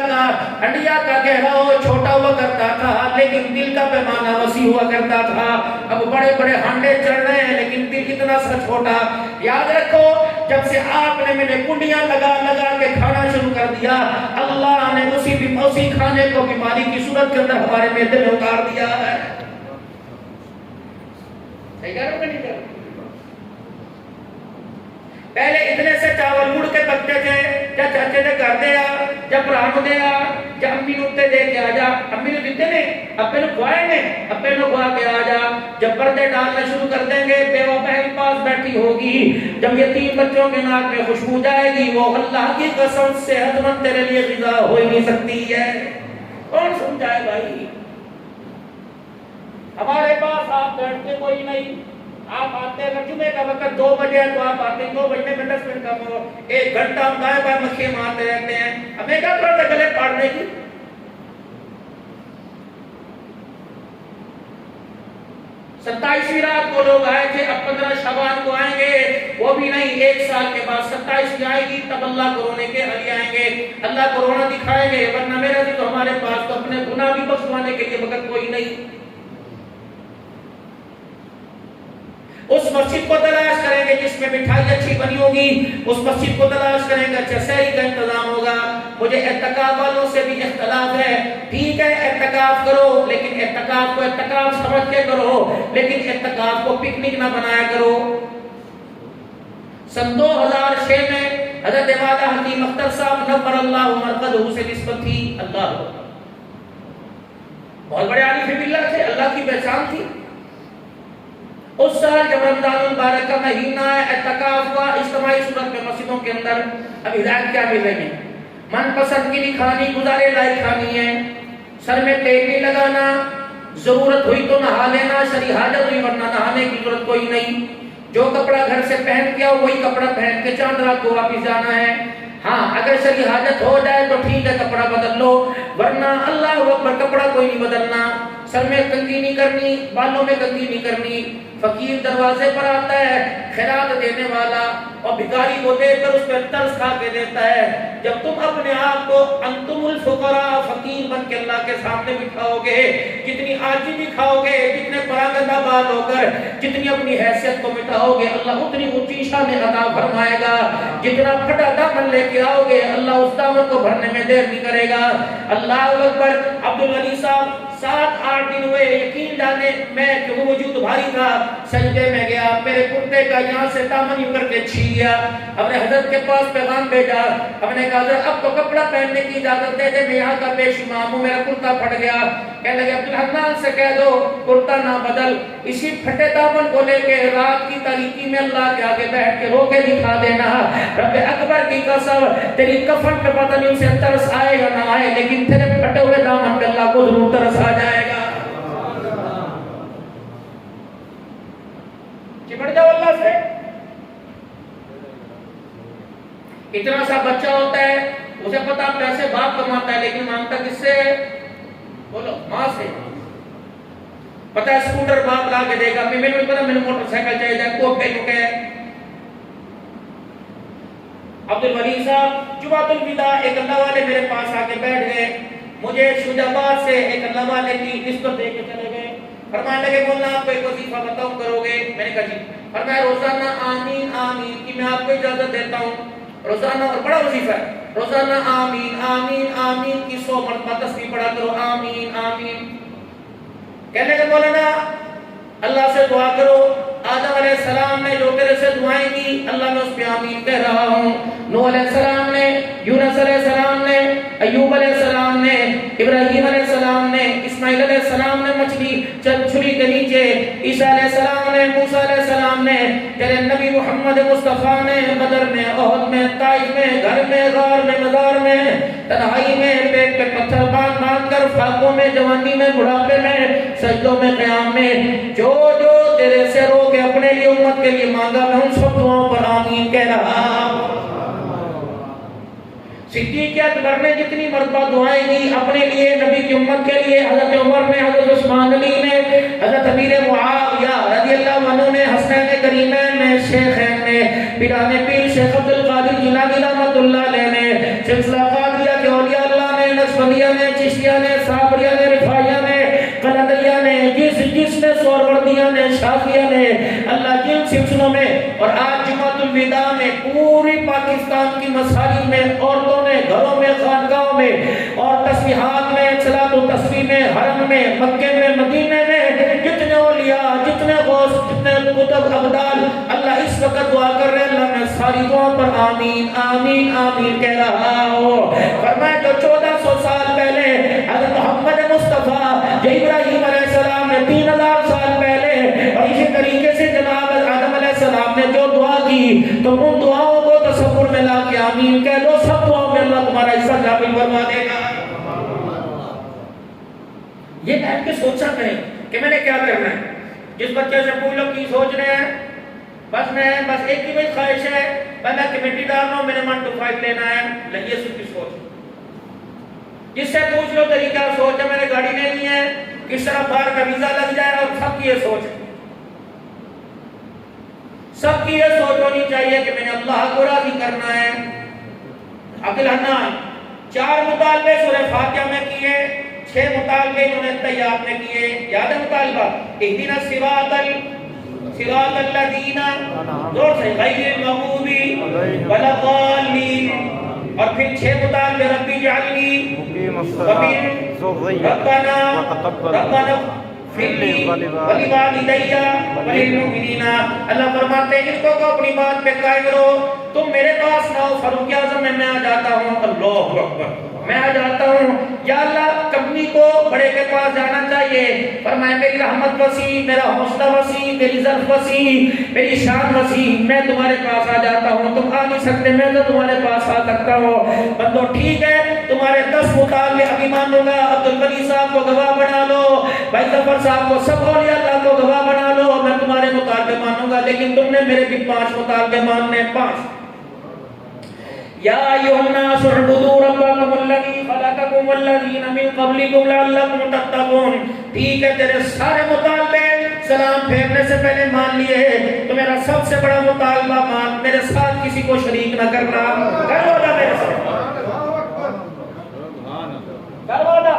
کا گہرا ہو چھوٹا ہوا کرتا تھا، لیکن دل کا پیمانہ وسیع ہوا کرتا تھا۔ اب بڑے بڑے ہانڈے چڑھ رہے ہیں لیکن دل اتنا سا چھوٹا۔ یاد رکھو جب سے آپ نے میں نے کنڈیاں لگا لگا کے کھانا شروع کر دیا، اللہ نے اسی کھانے کو بیماری کی صورت کے اندر ہمارے معدے میں اتار دیا ہے۔ صحیح کہہ رہا ہوں کہ نہیں کہہ رہا؟ پہلے اتنے سے چاول مڑ کے پکتے تھے، جا چاچے دے گھر دے آ، جا پرانو دے آ، جا امی نو تے دے کے آ جا، امی نے دیتے نے، ابے نے کھوائے نے، ابے نے کھوا کے آ جا۔ جب پردے ڈالنا شروع کر دیں گے، بیوہ بہن پاس بیٹھی ہوگی، جب یتیم بچوں کے ناک میں خوشبو جائے گی، وہ اللہ کی قسم صحت مند تیرے لیے غذا ہو ہی نہیں سکتی ہے۔ کون سمجھائے بھائی؟ ہمارے پاس آپ بیٹھتے کوئی نہیں، آپ آتے ہیں، اگر جمعے کا وقت 2 بجے ہے تو آپ آتے ہیں 2 بجنے میں 10 منٹ کم ہو، 1 گھنٹہ ہم دائیں بائیں مکھیاں مارتے رہتے ہیں، ہمیں کیا ضرورت ہے گلے پاڑنے کی؟ ستائیسویں رات کو لوگ آئے تھے، اب 15 شعبان کو آئیں گے، وہ بھی نہیں، 1 سال کے بعد 27 آئے گی، تب اللہ کو رونے کے علی آئیں گے، اللہ کو رونا دکھائیں گے، ورنہ میرا بھی تو ہمارے پاس تو اپنے گناہ بھی بخشوانے کے لیے وقت کوئی نہیں۔ اس مسجد کو تلاش کریں گے جس میں مٹھائی اچھی بنی ہوگی، اس مسجد کو تلاش کریں گے اچھا سحری کا انتظام ہوگا۔ مجھے اعتکاف والوں سے بھی اختلاف ہے، ٹھیک ہے اعتکاف کرو، لیکن اعتکاف کو اعتکاف سمجھ کے کرو، لیکن اعتکاف کو پکنک نہ بنایا کرو۔ سن 2006 میں حضرت والا حکیم اختر صاحب نور اللہ مرقدہ سے نسبت تھی، اللہ بہت بڑے عارف باللہ تھے، اللہ کی پہچان تھی۔ اس سال جب رمضان المبارک کا مہینہ ہے، اعتکاف ہوا اجتماعی صورت میں مسجدوں کے اندر۔ اب ہدایت کیا مل رہی ہے؟ من پسند کی بھی کھانی، گزارے لائق کھانی ہے، سر میں تیل نہیں لگانا، ضرورت ہوئی تو نہا لینا، شرعی حاجت ہوئی ورنہ نہانے کی ضرورت کوئی نہیں، جو کپڑا گھر سے پہن کے آؤ وہی کپڑا پہن کے چاند رات کو واپس جانا ہے۔ ہاں اگر شرعی حاجت ہو جائے تو ٹھیک ہے کپڑا بدل لو، ورنہ اللہ اکبر کپڑا کوئی نہیں بدلنا، سر میں کنگھی نہیں کرنی، بالوں میں کنگھی نہیں کرنی۔ فقیر دروازے پر آتا ہے، خیرات دینے والا، اور بھکاری کو دیکھ کر اس پہ ترس کھا کے دیتا ہے۔ جب تم اپنے آپ کو انتم الفقراء فقیر بن کے اللہ کے سامنے بٹھاؤ گے، کتنی عاجزی دکھاؤ گے، کتنے پراگندہ بال ہو کر جتنی اپنی حیثیت کو مٹاؤ گے، اللہ اتنی اونچی شان عطا فرمائے گا۔ جتنا پھٹا دامن لے کے آؤ گے، اللہ اس دامن کو بھرنے میں دیر نہیں کرے گا۔ اللہ اکبر۔ عبدالغنی صاحب 7-8 دن ہوئے، یقین جانے میں کہ وہ وجود بھاری تھا، سجدے میں گیا، میرے کرتے کا یہاں سے دامن یوں کر کے چھین گیا، ہم نے حضرت کے پاس پیغام بھیجا، ہم نے کہا حضرت اب تو کپڑا پہننے کی اجازت دے دے، میں یہاں کا پیش امام ہوں، میرا کرتا پھٹ گیا۔ کہنے لگے عبدالحنان سے کہہ دو کرتا نہ بدل، اسی پھٹے دامن کو لے کے رات کی تاریکی میں اللہ کے آگے بیٹھ کے رو کے دکھا دینا، رب اکبر کی قسم تیری کفن پہ پتہ نہیں اسے ترس آئے یا نہ آئے، لیکن تیرے پھٹے ہوئے دامن پہ اللہ کو ضرور ترس آ جائے گا۔ چپٹ جاؤ اللہ سے۔ اتنا سا بچہ ہوتا ہے، اسے پتا پیسے باپ کماتا ہے لیکن مانگتا کس سے؟ بولو ماں سے۔ پتا ہے سکوٹر باپ لا کے دے گا، میں نے پتا میں موٹر سائیکل چاہیے جائے کو پہ لکے۔ عبدالولی صاحب جمعۃ الوداع ایک اللہ والے میرے پاس آ کے بیٹھ گئے، مجھے شجاباد سے ایک اللہ والے کی نسبت دے کے چلے گئے، فرمانے لگے مولانا آپ کو ایک وظیفہ بتاؤں کرو گے؟ میں نے کہا جی۔ فرمایا روزانہ آمین آمین کی میں آپ کو اجازت دیتا ہوں، روزانہ، اور بڑا وظیفہ ہے، روزانہ آمین آمین آمین کی 100 مرتبہ تسبیح پڑھا کرو، آمین آمین۔ کہنے لگے مولانا اللہ سے دعا کرو، آدم علیہ السلام نے جو تیرے سے دعائیں کی اللہ میں اس پہ آمین کہہ رہا ہوں، نوح علیہ السلام نے، یونس علیہ السلام نے، ایوب علیہ السلام نے، ابراہیم علیہ السلام نے، اسماعیل علیہ السلام نے مچھلی چھری کے نیچے، عیسیٰ علیہ السلام نے، موسیٰ علیہ السلام نے، تیرے نبی محمد مصطفیٰ نے بدر میں، احد میں، طائف میں، گھر میں، غار میں، مزار میں، تنہائی میں، پیٹ پہ پتھر باندھ باندھ کر، فاقوں میں، جوانی میں، بڑھاپے میں، سجدوں میں، قیام میں، جو جو تیرے سے رو کے اپنے لیے امت کے لیے مانگا میں ان سب دعاؤں پر آمین کہہ رہا ہوں۔ صدیق اکبر نے جتنی مرتبہ دعائیں دی اپنے لیے، نبی کی امت کے لیے، حضرت عمر نے، حضرت عثمان علی نے، حضرت امیر معاویہ رضی اللہ عنہ نے، حسنین کریمین نے، شیخین نے، پیران پیر شیخ عبدالقادر جیلانی رحمۃ اللہ علیہ نے، سلسلہ قادریہ کے اولیاء اللہ نے، نقشبندیہ نے، چشتیہ نے، صابریہ نے، رفاعیہ نے، قلندریہ نے، جس نے، سہروردیہ نے، شافیہ نے، اللہ جن سلسلوں میں، اور آج جمعۃ الوداع میں پوری پاکستان کی مساجد میں، عورتوں نے، گھروں میں، خانقاہوں میں، اور تسبیحات میں، صلاۃ و تسبیح میں، حرم میں، مکے میں، مدینے میں، جتنے اولیاء، جتنے غوث، جتنے قطب ابدال، اللہ اس وقت دعا کر رہے ہیں، اللہ میں ساری دعاؤں پر آمین آمین آمین کہہ رہا ہوں۔ فرمایا جو 1400 سال پہلے حضرت محمد مصطفیٰ، جو ابراہیم علیہ السلام نے 3000 سال پہلے، اور اسی طریقے سے جناب آدم علیہ السلام نے جو دعا کی، تو ان دعاؤں کو تصور میں لا کے آمین کہہ دو، سب دعاؤں میں اللہ تمہارا حصہ شامل فرما دے گا۔ یہ بیٹھ کے سوچا کریں کہ میں نے کیا کرنا ہے۔ جس بچے سے پوچھ لو کی سوچ رہے ہیں، بس ایک ہی بات خواہش ہے، میں کمیٹی ڈالنا ہوں، میں نے 1 to 5 لینا ہے، لگیے سب کی سوچ۔ جس سے پوچھ لو تیری کیا سوچ ہے، میں نے گاڑی لینی ہے، کس طرح باہر کا ویزا لگ جائے، اور سب کی یہ سوچ ہے، سب کی یہ سوچ ہونی چاہیے کہ میں نے اللہ کو راضی کرنا ہے۔ عبد الحنان 4 مطالبے سورہ فاتحہ میں کیے، 6 مطالبے انہوں نے تیار میں کیے، یاد ہے مطالبہ؟ اہدنا الصراط الذین دور سے غیر المغضوب ولا الضالین، اور پھر 6 مطالبے ربی اجعلنی ربنا فلی ولوالدی وللمؤمنین۔ اللہ فرماتے ہیں ان کو اپنی بات پہ قائم رہو، تم میرے پاس نہ ہو، فاروق اعظم میں آ جاتا ہوں، اللہ اکبر، میں آ جاتا ہوں، یا اللہ کمنی کو بڑے کے پاس جانا چاہیے، فرمائے میری رحمت وسیع، میرا حوصلہ وسیع، میری ظرف وسیع، میری شان وسیع، میں تمہارے پاس آ جاتا ہوں، تم آ نہیں سکتے، میں تو تمہارے پاس آ سکتا ہوں۔ بندو ٹھیک ہے، تمہارے 10 مطالبے ابھی مانوں گا، عبدالغنی صاحب کو گواہ بنا لو، بھائی ظفر صاحب کو، سب اولیاء اللہ کو گواہ بنا لو، میں تمہارے مطالبے مانوں گا، لیکن تم نے میرے بھی 5 مطالبے ماننے، 5۔ یا ایھا الناس اعبدوا ربکم الذی خلقکم والذین من قبلکم لعلکم تتقون۔ ٹھیک ہے، تیرے سارے مطالبے سلام پھیرنے سے پہلے مان لیے، تو میرا سب سے بڑا مطالبہ مان، میرے ساتھ کسی کو شریک نہ کرنا، کر وعدہ میرے ساتھ، کر وعدہ،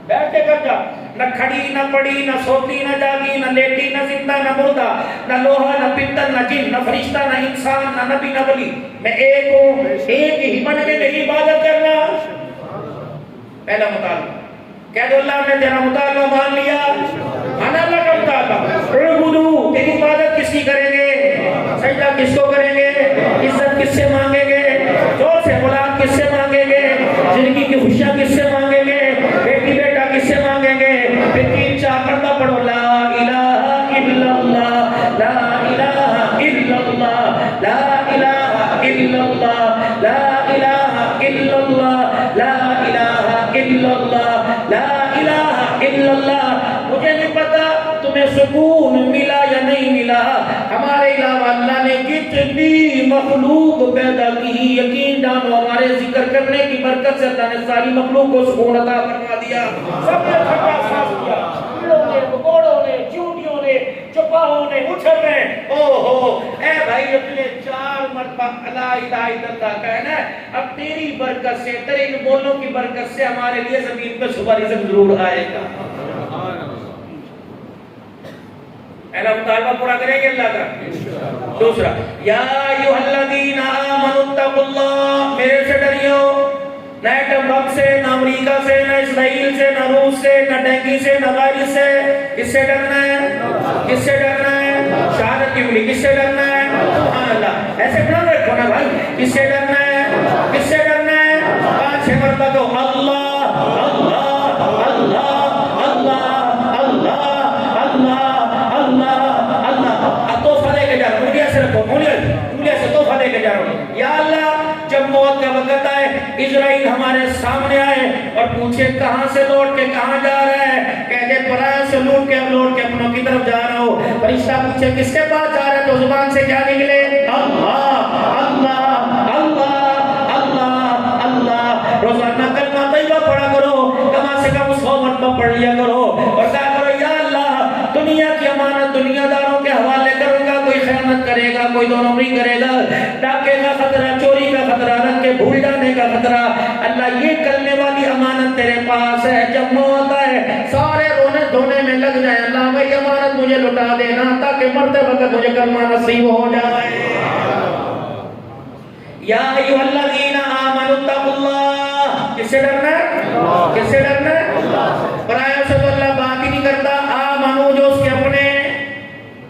بیٹھ کے کر جا، نہ کھڑی نہ پڑی نہ سوتی نہ جاگی نہ لیٹی نہ زندہ نہ مردہ نہ لوہا نہ پتل نہ جن نہ فرشتہ نہ انسان نہ نبی نہ ولی، میں ایک ہوں، ایک ہی بن کے میری عبادت کرنا۔ پہلا مطالبہ کہہ دو اللہ میں تیرا مطالبہ مان لیا، مانا اللہ کا مطالبہ، اعبدو، تیری عبادت کس کی کریں گے، سجدہ کس کو کریں گے، عزت کس سے مانگیں گے، زور سے اولاد کس سے مانگیں گے، زندگی کی خوشیاں کس سے مانگیں گے، بیٹی بیٹا کس سے مانگیں گے، پھر 3-4 مرتبہ پڑھو لا الہ الا اللہ، لا الہ الا اللہ، لا الہ الا اللہ، لا الہ الا اللہ، لا الہ الا اللہ، لا الہ الا اللہ۔ مجھے نہیں پتا تمہیں سکون ملا یا نہیں ملا، ہمارے علاوہ اللہ نے جتنی مخلوق پیدا کی، یقین جانو ہمارے ذکر کرنے کی برکت سے اللہ نے ساری مخلوق کو سکون عطا فرما دیا، سب نے تھکا سانس لیا، بلوں نے، بگوڑوں نے، چونٹیوں نے، چپاہوں نے، اچھل رہے ہیں، اوہو اے بھائی اپنے 4 مرتبہ لا الہ الا اللہ کہنا ہے، اب تیری برکت سے، تیرے ان بولوں کی برکت سے ہمارے لیے زمین پہ صبح رزق ضرور آئے گا۔ پہلا مطالبہ پورا کریں گے اللہ کا۔ دوسرا، یا ایھا الذین آمنوا اتقوا اللہ، میرے سے ڈریو، نہ ایٹم بم سے، نہ امریکہ سے، نہ اسرائیل سے، نہ روس سے، نہ ڈینگی سے، نہ وائرس سے، کس سے ڈرنا ہے، کس سے ڈرنا ہے، شہادت کی ملی، کس سے ڈرنا ہے، سبحان اللہ، ایسے نہ رکھو نا بھائی، کس سے ڈرنا ہے، کس سے ڈرنا ہے، 5-6 مرتبہ تو اللہ اللہ اللہ اللہ اللہ اللہ اللہ اللہ، تحفہ دے کے جا رہا ہوں، انگلیاں سے رکھو، انگلیاں سے تحفہ دے کے جا رہا ہوں، یا اللہ جب موت کا وقت آئے، اسرائیل ہمارے سامنے آئے اور پوچھے کہاں سے لوٹ کے کہاں جا رہا ہے، کہتے پرایا سے لوٹ کے اپنوں کی طرف جا رہا ہوں، فرشتہ پوچھے کس کے پاس جا رہا ہے، تو زبان سے کیا نکلے، اللہ اللہ اللہ اللہ اللہ۔ روزانہ کلمہ طیبہ پڑھا کرو، کم سے کم 100 مرتبہ پڑھ لیا کرو، اور کہا کرو یا اللہ دنیا کی امانت دنیا داروں کے حوالے کروں گا، کوئی خیانت کرے گا، کوئی 2 نمبری کرے گا، ڈاکے کا خطرہ، چوری کا خطرہ، رکھ کے بھول جانے کا خطرہ، اللہ یہ کرنے والی امانت تیرے پاس ہے، جب موت آئے سارے رونے دھونے میں لگ جائیں، اللہ میری امانت مجھے لٹا دینا تاکہ مرتے وقت مجھے کلمہ نصیب ہو جائے۔ یا ایھا الذین آمنوا اتقوا اللہ، کس سے ڈرنا ہے، کس سے ڈرنا ہے، پرایوں سے تو اللہ بات ہی نہیں کرتا، آمنو جو اس کے اپنے،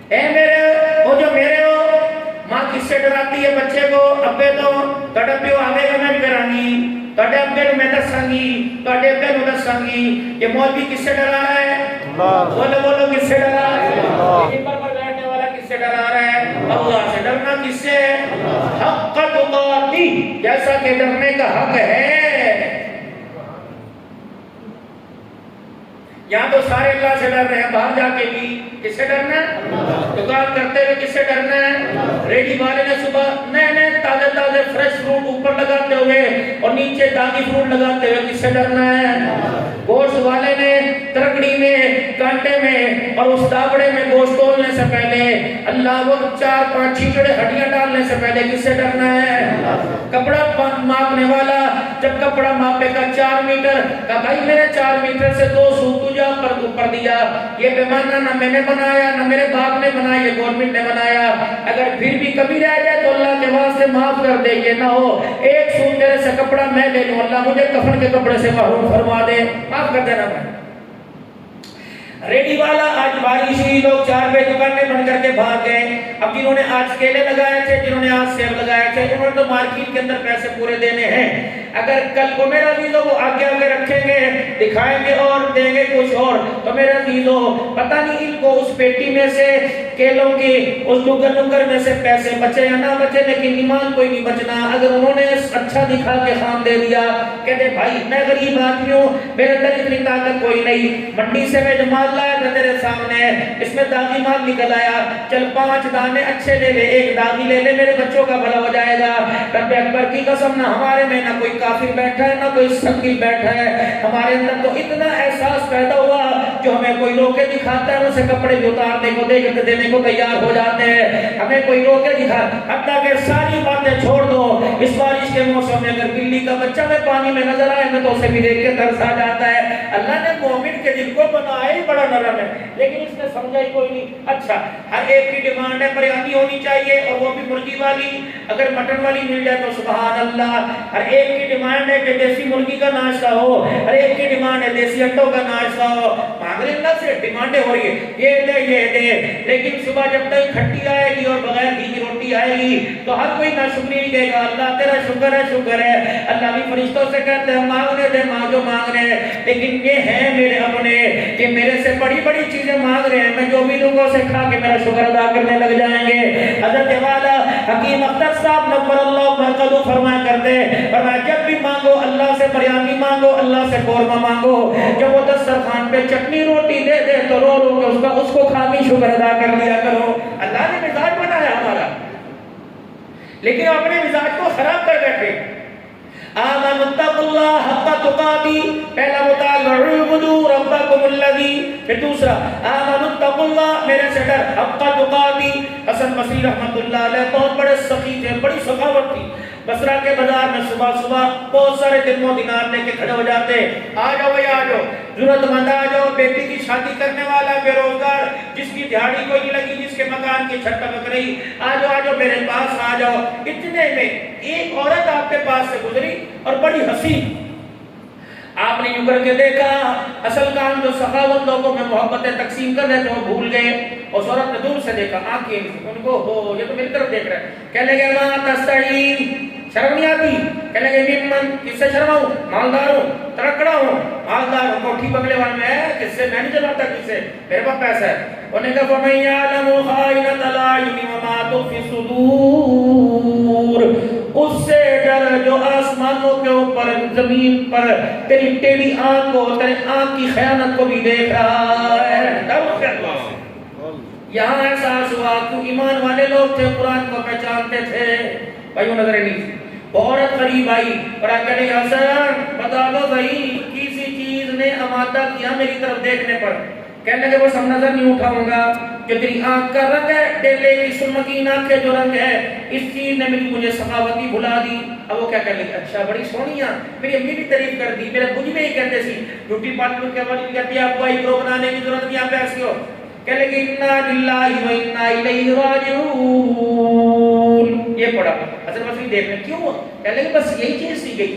اے میرے وہ جو میرے ہو، ماں کس سے ڈراتی ہے بچے کو، ابے تو تڑے پیو آگے کا میں کرانی، تڑے ابے نو میں دسانگی، تڑے ابے نو دسانگی، یہ مولوی کس سے ڈرا رہا ہے، بولو بولو کس سے ڈرا رہا ہے، ممبر پر بیٹھنے والا کس سے ڈرا رہا ہے، اللہ سے ڈرنا کس سے، حق تقاتی، جیسا کہ ڈرنے کا حق ہے۔ یہاں تو سارے اللہ سے ڈر رہے ہیں، باہر جا کے بھی کس سے ڈرنا ہے؟ دکان کرتے ہوئے کس سے ڈرنا ہے؟ ریڈی والے نے صبح نئے نئے تازے تازے فریش فروٹ اوپر لگاتے ہوئے اور نیچے داغی فروٹ لگاتے ہوئے کس سے ڈرنا ہے؟ گوشت والے نے ترکڑی میں کانٹے میں اور اس دابڑے میں گوشت تولنے سے پہلے اللہ وہ 4-5 چھیچڑے ہڈیاں ڈالنے سے پہلے کس سے ڈرنا ہے؟ کپڑا ماپنے والا جب کپڑا ماپے کا 4 میٹر کہا بھائی میرے 4 میٹر سے 2 سوت تجھا پر دیا، یہ پیمانہ نہ میں نے بنایا نہ میرے باپ نے بنایا، یہ گورنمنٹ نے بنایا، اگر پھر بھی کمی رہ جائے تو اللہ کے واسطے معاف کر دے، یہ نہ ہو 1 سوت تیرے سے کپڑا میں لے لوں، اللہ مجھے کفن کے کپڑے سے محروم فرما دے، معاف کر دینا بھائی۔ ریڈی والا آج بارش ہوئی، لوگ 4 بجے دکانیں بند کر کے بھاگ گئے، اب جنہوں نے آج کیلے لگائے تھے، جنہوں نے آج سیب لگائے تھے، انہوں نے تو مارکیٹ کے اندر پیسے پورے دینے ہیں، اگر کل کو میرا عزیزو وہ آگے آگے رکھیں گے دکھائیں گے اور دیں گے کچھ اور، تو میرا عزیزو پتہ نہیں ان کو اس پیٹی میں سے کیلوں کی اس ڈگر میں سے پیسے بچے یا نہ بچے، لیکن ایمان کوئی نہیں بچنا۔ اگر انہوں نے اچھا دکھا کے خام دے دیا، کہتے بھائی میں غریب آدمی ہوں، میرے اندر اتنی طاقت کوئی نہیں، منڈی سے میں جو مال لایا تھا تیرے سامنے اس میں داغی مال نکل آیا، چل 5 دانے اچھے لے لے، 1 داغی لے لے، میرے بچوں کا بھلا ہو جائے گا۔ رب اکبر کی قسم نہ ہمارے میں نہ کوئی کافر بیٹھا ہے نہ کوئی سنگل بیٹھا ہے، ہمارے اندر تو اتنا احساس پیدا ہوا جو ہمیں کوئی روکے دکھاتا ہے اسے کپڑے بھی اتارنے کو دینے کو تیار ہو جاتے ہیں، ہمیں کوئی روکے دکھا، حتیٰ کہ ساری باتیں چھوڑ دو، اس بارش کے موسم میں اگر بلی کا بچہ میں پانی میں نظر آئے میں تو اسے بھی دیکھ کے ترس آ جاتا ہے۔ اللہ نے مومن کے دل کو بنایا ہی بڑا نرم ہے، لیکن اس نے سمجھا ہی کوئی نہیں۔ اچھا ہر ایک کی ڈیمانڈ ہے بریانی ہونی چاہیے اور وہ بھی مرغی والی، اگر مٹن والی مل جائے تو سبحان اللہ، ہر ایک کی ڈیمانڈ ہے کہ دیسی مرغی کا ناشتہ ہو، ہر ایک کی ڈیمانڈ ہے دیسی انڈوں کا ناشتہ ہو، مانگ رہے اللہ سے ڈیمانڈیں ہو رہی ہے یہ دے، لیکن صبح جب تک کھٹی آئے گی اور بغیر گھی کی روٹی آئے گی تو ہر کوئی ناشکری نہیں کہے گا اللہ تیرا شکر ہے۔ اللہ بھی فرشتوں سے کہتے ہیں مانگنے دے مانگو مانگنے، لیکن یہ ہیں میرے اپنے کہ میرے سے بڑی بڑی چیزیں مانگ رہے ہیں، میں جو بھی دوں گا اسے کھا کے میرا شکر ادا کرنے لگ جائیں گے۔ حضرت والا حکیم اختر صاحب نور اللہ برکاتہ فرمایا کرتے ہیں، فرمایا جب بھی مانگو اللہ سے بریانی مانگو، اللہ سے قورمہ مانگو، جب وہ دسترخوان پہ چٹنی روٹی دے دے تو رو رو کے اس کو کھا کے شکر ادا کر لیا کرو۔ اللہ نے مزاج بنایا ہمارا، لیکن اپنے مزاج کو خراب کر بیٹھے۔ آمنوا اتقوا اللہ حق تقاتی، پہلا مطالبہ اعبدوا ربکم الذی، پھر دوسرا آمنوا اتقوا اللہ میرے سے ڈر حق تقاتی۔ حسن بصری رحمت اللہ علیہ بہت بڑے سخی تھے، بڑی سخاوت تھی، بصرہ کے بازار میں صبح صبح بہت سارے درم و دینار لے کے کھڑے ہو جاتے، آ جاؤ بھائی آ جاؤ، ضرورت مند آ جاؤ، بیٹی کی شادی کرنے والا، بے روزگار، جس کی دیہاڑی کوئی نہیں لگی، جس کے مکان کی چھت ٹپک رہی، آ جاؤ میرے پاس آ جاؤ۔ اتنے میں ایک عورت آپ کے پاس سے گزری اور بڑی حسین، آپ نے یوں کر کے دیکھا، اصل کام جو سخاوت لوگوں میں محبتیں تقسیم کر رہے تھے وہ بھول گئے، اس عورت نے دور سے دیکھا، آنکھیں ان کو ہو یہ تو میری طرف دیکھ رہا ہے، کہنے لگے ماں تستعین، شرم نہیں آتی، کہنے لگے ممن، کس سے شرماؤں، مالدار ہوں، ترکڑا ہوں، مالدار ہوں، کوٹھی بنگلے والے میں ہے، کس سے میں نہیں جلاتا، کس سے میرے پاس پیسہ ہے۔ انہوں نے کہا فَمَن يَعْلَمُ خَائِنَةَ الْأَعْيُنِ وَمَا تُخْفِي الصُّدُورُ، اس سے ڈر جو آسمانوں کے اوپر زمین پر تیری ٹیڑھی آنکھ کو، تیری آنکھ کی خیانت کو بھی دیکھ رہا ہے، ڈر اس کے اللہ سے۔ یہاں احساس ہوا کہ ایمان والے لوگ تھے، قرآن کو پہچانتے تھے، بھائیوں نظر نہیں، عورت قریب آئی اور کہنے حسن بتا دو بھائی کسی چیز نے امادہ کیا میری طرف دیکھنے پر، کہنے لگے بس ہم نظر نہیں اٹھاؤں گا، جو تیری آنکھ کا رنگ ہے، ڈیلے کی سرمگین آنکھیں جو رنگ ہے، اس چیز نے مجھے سخاوتی بھلا دی۔ اب وہ کیا کہنے لگے اچھا بڑی سونیاں، میری امی بھی تعریف کر دی، میرے بجھ میں ہی کہتے سی جھوٹی بات کے والی کہتی ہے آپ کو آئی برو بنانے کی ضرورت نہیں، آپ ایسی ہو، کہنے لگے انا للہ و انا الیہ راجعون، یہ پڑھا حسن بصری دیکھنے کیوں ہوا، کہنے لگے بس یہی چیز سی گئی،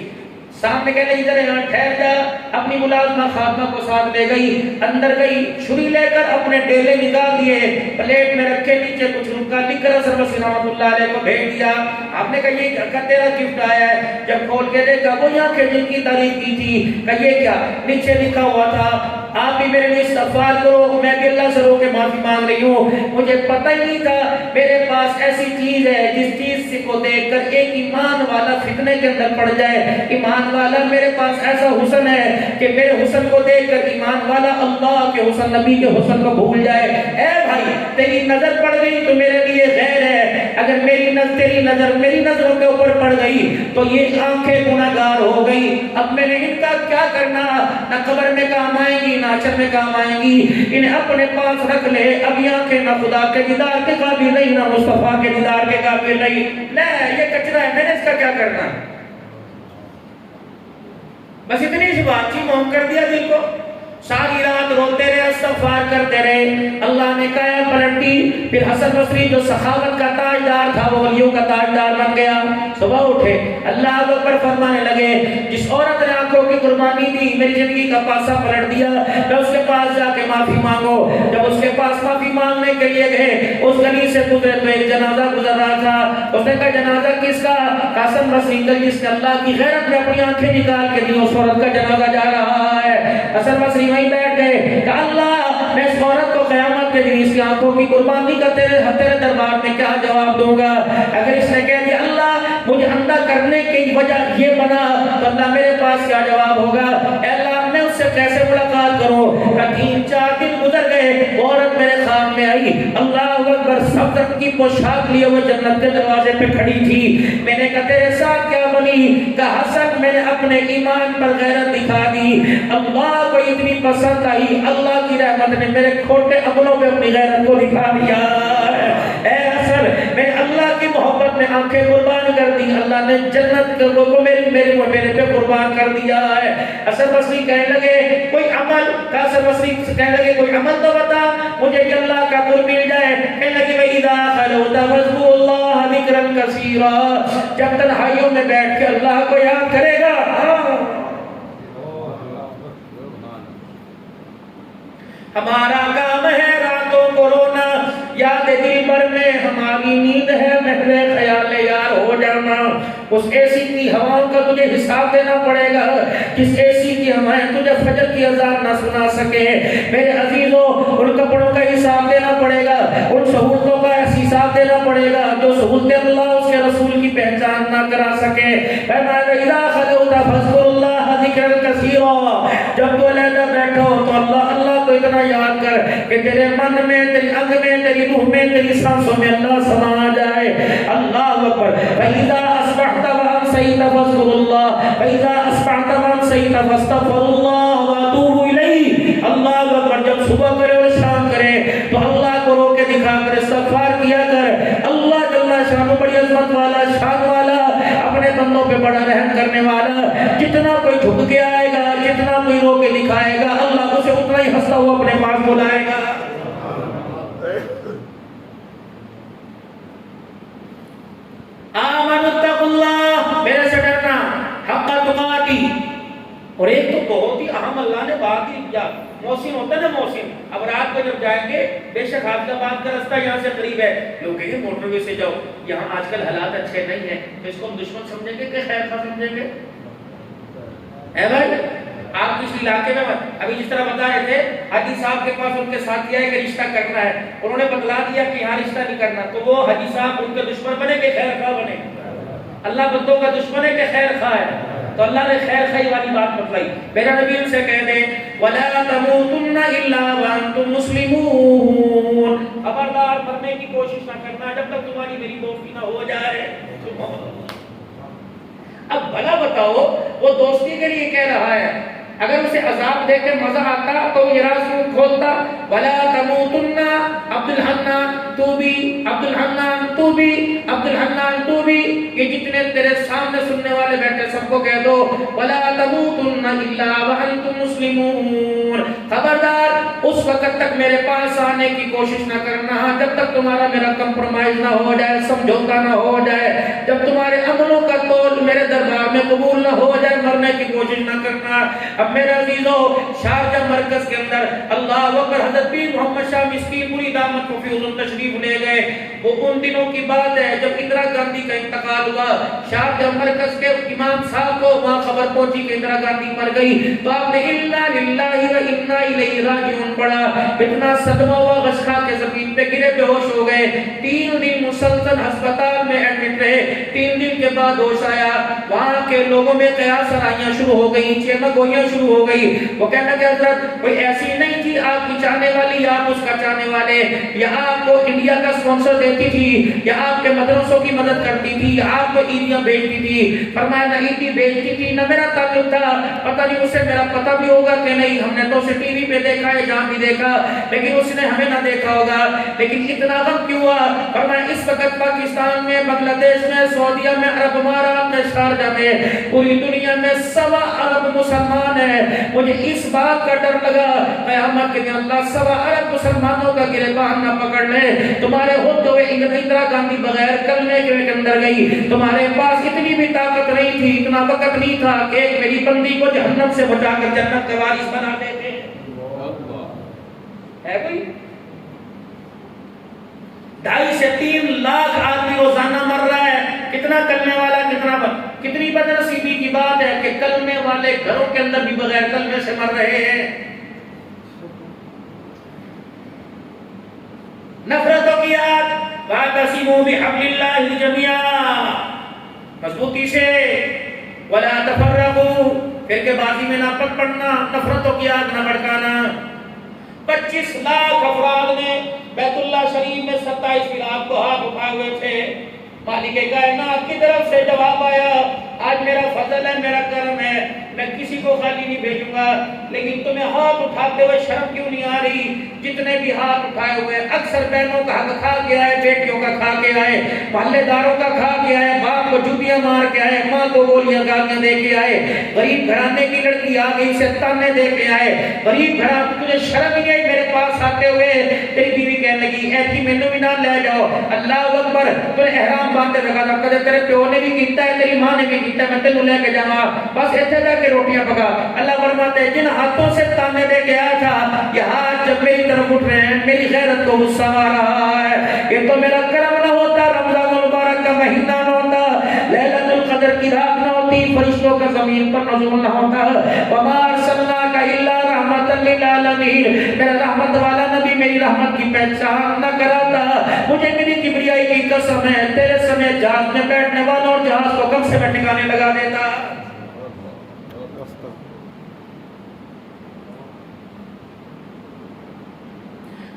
سامنے کہنے ادھر یہاں ٹھہر جا، اپنی ملازمہ خادمہ کو ساتھ لے گئی، اندر گئی، چھری لے کر اپنے ڈیلے نکال دیے، پلیٹ میں رکھے، نیچے کچھ رکا لکھ کر حسن بصری رحمۃ اللہ علیہ کو بھیج دیا۔ آپ نے کہا یہ تیرا گفٹ آیا ہے، جب کھول کے دیکھا وہ آنکھیں جن کی تعریف کی تھی، کہا یہ کیا، نیچے لکھا ہوا تھا آپ بھی میرے لیے استغفار کرو، میں بھی اللہ سے رو کے معافی مانگ رہی ہوں، مجھے پتہ ہی نہیں تھا میرے پاس ایسی چیز ہے جس چیز کو دیکھ کر ایک ایمان والا فتنے کے اندر پڑ جائے۔ ایمان والا میرے پاس ایسا حسن ہے کہ میرے حسن کو دیکھ کر ایمان والا اللہ کے حسن، نبی کے حسن کو بھول جائے۔ اے بھائی تیری نظر پڑ گئی تو میرے لیے خیر ہے، اگر میری نظر تیری نظر میری نظروں کے اوپر پڑ گئی تو یہ آنکھیں گناہگار ہو گئی۔ اب میں نے ان کا کیا کرنا، نہ قبر میں کام آئیں گی نہ حشر میں کام آئیں گی، انہیں اپنے پاس رکھ لے۔ اب یہ آنکھیں نہ خدا کے دیدار کے قابل نہیں نہ مصطفیٰ کے دیدار کے قابل نہیں، لے یہ کچرا ہے، میں نے اس کا کیا کرنا۔ بس اتنی سی بات تھی، موم کر دیا دل کو، ساری رات روتے رہے، استغفار کرتے رہے۔ اللہ نے کہا پلٹ دی، پھر حسن بصری جو سخاوت کا تاجدار تھا وہ ولیوں کا تاجدار بن گیا۔ صبح اٹھے اللہ اکبر فرمانے لگے، جس عورت نے آنکھوں کی قربانی دی میری زندگی کا پاسا پلٹ دیا، میں اس کے پاس جا کے معافی مانگو۔ جب اس کے پاس معافی مانگنے کے لیے گئے، اس گلی سے گزرے تو ایک جنازہ گزر رہا تھا۔ اس نے کہا جنازہ کس کا؟ حسن بصری کا، جس نے اللہ کی غیرت میں اپنی آنکھیں نکال کے دی، اس عورت کا جنازہ جا رہا ہے۔ حسن بصری وہیں بیٹھ گئے کہ اللہ میں اس عورت کو قیامت کے دن اس کی آنکھوں کی قربانی کا تیرے دربار میں کیا جواب دوں گا؟ اگر اس نے کہہ دیا اللہ مجھے اندھا کرنے کی وجہ یہ بنا تو اللہ میرے پاس کیا جواب ہوگا؟ اے اللہ میں اس سے کیسے ملاقات کروں؟ کہ 3-4 دن گزر گئے، وہ عورت میرے خواب میں آئی، اللہ اکبر، سب رنگ کی پوشاک لیے وہ جنت کے دروازے پہ کھڑی تھی۔ میں نے کہا تیرے ساتھ کیا بنی؟ کہ حسن میں نے اپنے ایمان پر غیرت دکھا دی، اللہ کو اتنی پسند آئی، اللہ کی رحمت نے میرے کھوٹے عملوں پہ اپنی غیرت کو دکھا دیا۔ اے حسن میں نے اللہ کی محبت میں آنکھیں قربان کر دی، اللہ نے جنت کو میرے پہ قربان کر دیا ہے۔ حسن بصری کہنے لگے کوئی عمل، حسن بصری کہنے لگے کوئی عمل تو بتا مجھے کہ اللہ کا قرب مل جائے۔ کہنے لگے وَإِذَا خَلَوْتَ فَاذْكُرُوا اللَّهَ ذِكْرًا كَثِيرًا، جب تنہائیوں میں بیٹھ کے اللہ کو یاد کرے گا۔ ہمارا کام ہے راتوں کو رونا، یاد دل بھر میں ہماری نیند ہے محو خیال یار ہو جانا۔ اس اے سی کی ہواؤں کا تجھے حساب دینا پڑے گا، جس اے سی کی ہوائیں تجھے فجر کی اذان نہ سنا سکے۔ میرے عزیزوں ان کپڑوں کا حساب دینا پڑے گا، ان سہولتوں کا حساب دینا پڑے گا جو سہولتیں اللہ اس کے رسول کی پہچان نہ کرا سکے۔ اِذَا خَلَوْتَ فَاذْكُرُوا اللَّهَ ذِكْرًا كَثِيرًا، جب تو علیحدہ بیٹھو تو اللہ کو اتنا یاد کر کہ تیرے من میں، تیری انگ میں، تیری روح میں، تیری سانسوں میں اللہ سما جائے۔ اللہ اکبر۔ فَإِذَا أَصْبَحْتَ وَأَمْسَيْتَ فَاذْكُرُوا اللَّهَ وَإِذَا أَصْبَحْتَ وَأَمْسَيْتَ فَاسْتَغْفِرُوا اللَّهَ وَأْتُوبُوا إِلَيْهِ۔ اللہ اکبر۔ جب صبح کرے اور شام کرے تو اللہ کو رو کے دکھا کر استغفار کیا کر۔ اللہ جل شانہ بڑی عظمت والا، شان والا، اپنے بندوں پہ بڑا رحم کرنے والا، جتنا کوئی جھک کے آئے گا، جتنا کوئی رو کے دکھائے گا، اللہ اسے اتنا ہی ہنستا ہوا اپنے پاس بلائے گا۔ آمنوا اتقوا اللہ، میرے سے ڈرنا، حق تقاتی۔ اور ایک تو بہت ہی اہم اللہ نے بات ہی کیا، محسن ہوتا ہے نا محسن، اب رات کو جب جائیں گے بے شک حافظ آباد کا راستہ یہاں سے قریب ہے، لوگ کہیں گے موٹر وے سے جاؤ، یہاں آج کل حالات اچھے نہیں ہیں تو اس کو ہم دشمن سمجھیں گے کہ خیر خواہ سمجھیں گے؟ ہے بھائی آپ کس علاقے میں ابھی جس طرح بتا رہے تھے حاجی صاحب کے پاس ان کے ساتھ کیا ہے کہ رشتہ کرنا ہے، انہوں نے بتلا دیا کہ یہاں رشتہ نہیں کرنا، تو وہ حاجی صاحب ان کے دشمن بنے کہ خیر خواہ بنے؟ اللہ بندوں کا دشمن ہے کہ خیر خواہ ہے؟ تو اللہ نے خیر خواہی والی بات بتلائی۔ میرا نبی ان سے کہہ دے وَلَا تَمُوتُنَّ إِلَّا وَأَنْتُمْ مُسْلِمُونَ، خبردار مرنے کی کوشش نہ کرنا جب تک تمہاری میری دوستی نہ ہو جائے۔ اب بھلا بتاؤ وہ دوستی کے لیے کہہ رہا ہے، اگر اسے عذاب دے کے مزہ آتا تو یہ راز کھولتا۔ وَلَا تَمُوتُنَّ عبد الحنان تو بھی، عبد الحنان تو بھی، عبد الحنان تو بھی، یہ جتنے تیرے سامنے سننے والے بیٹھے سب کو کہہ دو وَلَا تَمُوتُنَّ إِلَّا وَأَنْتُمْ مُسْلِمُونَ، خبردار اس وقت تک میرے پاس آنے کی کوشش نہ کرنا جب تک تمہارا میرا کمپرومائز نہ ہو جائے، سمجھوتا نہ ہو جائے، جب تمہارے عملوں کا تول میرے دربار میں قبول نہ ہو جائے، مرنے کی کوشش نہ کرنا۔ اب میرے عزیزو شارجہ مرکز کے اندر اللہ اکبر حضرت پیر محمد شاہ مسکین پوری دامت کو فیوزن تشریف لے گئے۔ وہ ان دنوں کی بات ہے جب اندرا گاندھی کا انتقال ہوا. شاہ جب مرکز کے امام صاحب کو وہاں خبر پہنچی کہ اندرا گاندھی مر گئی تو آپ نے انا للہ و انا الیہ راجعون پڑھا. اتنا صدمہ ہوا غش کھا کے زمین پہ گرے بے ہوش ہو گئے. 3 دن مسلسل ہسپتال میں ایڈمٹ رہے. 3 دن کے بعد ہوش آیا. وہاں کے لوگوں میں قیاس آرائیاں شروع ہو گئی, چیمہ گوئیاں شروع ہو گئی. وہ کہنا کہ حضرت کوئی ایسی نہیں تھی آپ کی چاہنے والی یا آپ اس کا چاہنے والے, یا آپ کو انڈیا کا سپانسر دیتی تھی, یا آپ کے مدرسوں کی مدد کرتی تھی, یا آپ کو عیدیاں بیچتی تھی. فرمایا نہ عیدی بیچتی تھی نہ میرا تعلق تھا. پتہ نہیں اسے میرا پتہ بھی ہوگا کہ نہیں, ہم نے تو اسے ٹی وی پہ دیکھا ہے, جہاں بھی دیکھا, لیکن اس نے ہمیں نہ دیکھا ہوگا. لیکن اتنا غم کیوں ہوا؟ فرمایا اس وقت پاکستان میں, بنگلہ دیش میں, سعودیہ میں, عرب امارات میں, شارجہ میں, پوری دنیا میں 1.25 ارب مسلمان ہیں. مجھے اس بات کا ڈر لگا قیامت کے دن اللہ 1.25 ارب مسلمانوں کا گریبان نہ پکڑ لے. تمہارے ہوتے ہوئے اندرا گاندھی بغیر کلمے کے اندر گئی. تمہارے پاس اتنی بھی طاقت نہیں تھی, اتنا وقت نہیں تھا کہ ایک میری بندی کو جہنم سے بچا کر جنت کا وارث بنا دیتے. ہے کوئی 2.5 سے 3 لاکھ آدمی روزانہ مر رہا ہے. کتنا کلمے والا, کتنی بدنصیبی کی بات ہے کہ کلمے والے گھروں کے اندر بھی بغیر کلمے سے مر رہے ہیں. نفرتوں کی یاد, وَاعْتَصِمُوا بِحَبْلِ اللَّهِ جَمِيعًا, مضبوطی سے, وَلَا تَفَرَّقُوا, پھر کے بازی میں نہ پٹ پڑنا, نفرتوں کی یاد نہ بھڑکانا. 25 لاکھ افراد نے بیت اللہ شریف میں 27 لاکھ کو ہاتھ اٹھائے ہوئے تھے. مالک کائنات کی طرف سے جواب آیا, آج میرا فضل ہے, میرا کرم ہے, میں کسی کو خالی نہیں بھیجوں گا. لیکن تمہیں ہاتھ اٹھاتے ہوئے شرم کیوں نہیں آ رہی؟ جتنے بھی ہاتھ اٹھائے ہوئے اکثر بہنوں کا حق کھا کے آئے, بیٹیوں کا کھا کے آئے, محلے داروں کا کھا کے آئے, باپ کو جوتیاں مار کے آئے, ماں کو گولیاں گالیاں دے کے آئے, غریب گھرانے کی لڑکی آ گئی سے تانے دے کے آئے, غریب گھرانے تجھے شرم نہیں آئی میرے پاس آتے ہوئے؟ تیری بیوی کہنے لگی ایسی مینوں بھی نہ لے جاؤ, اللہ اکبر, تجھے احرام باندھے لگا تھا, کدے تیرے پیو نے بھی کیتا ہے, تیری ماں نے بھی کیتا ہے, میں تینوں لے کے جاواں, بس ایتھے جا کے روٹیاں پکا. اللہ فرماتے ہیں جن ہاتھوں سے تانے دے کے آیا تھا, یہ ہاتھ جب میری طرف اٹھ رہے ہیں, میری غیرت کو غصہ آ رہا ہے. یہ تو میرا کرم نہ ہوتا, رمضان المبارک کا مہینہ نہ ہوتا, لیلۃ القدر کی رات نہ ہوتی, فرشتوں کا زمین پر نزول نہ ہوتا. وما ارسلناک الا رحمۃ للعالمین, میرا رحمت والا نبی میری رحمت کی پہچان نہ کراتا. مجھے میری کبریائی کی قسم ہے, تیرے سمیت جہاز میں بیٹھنے والوں اور جہاز کو کم سے میں ٹھکانے لگا دیتا.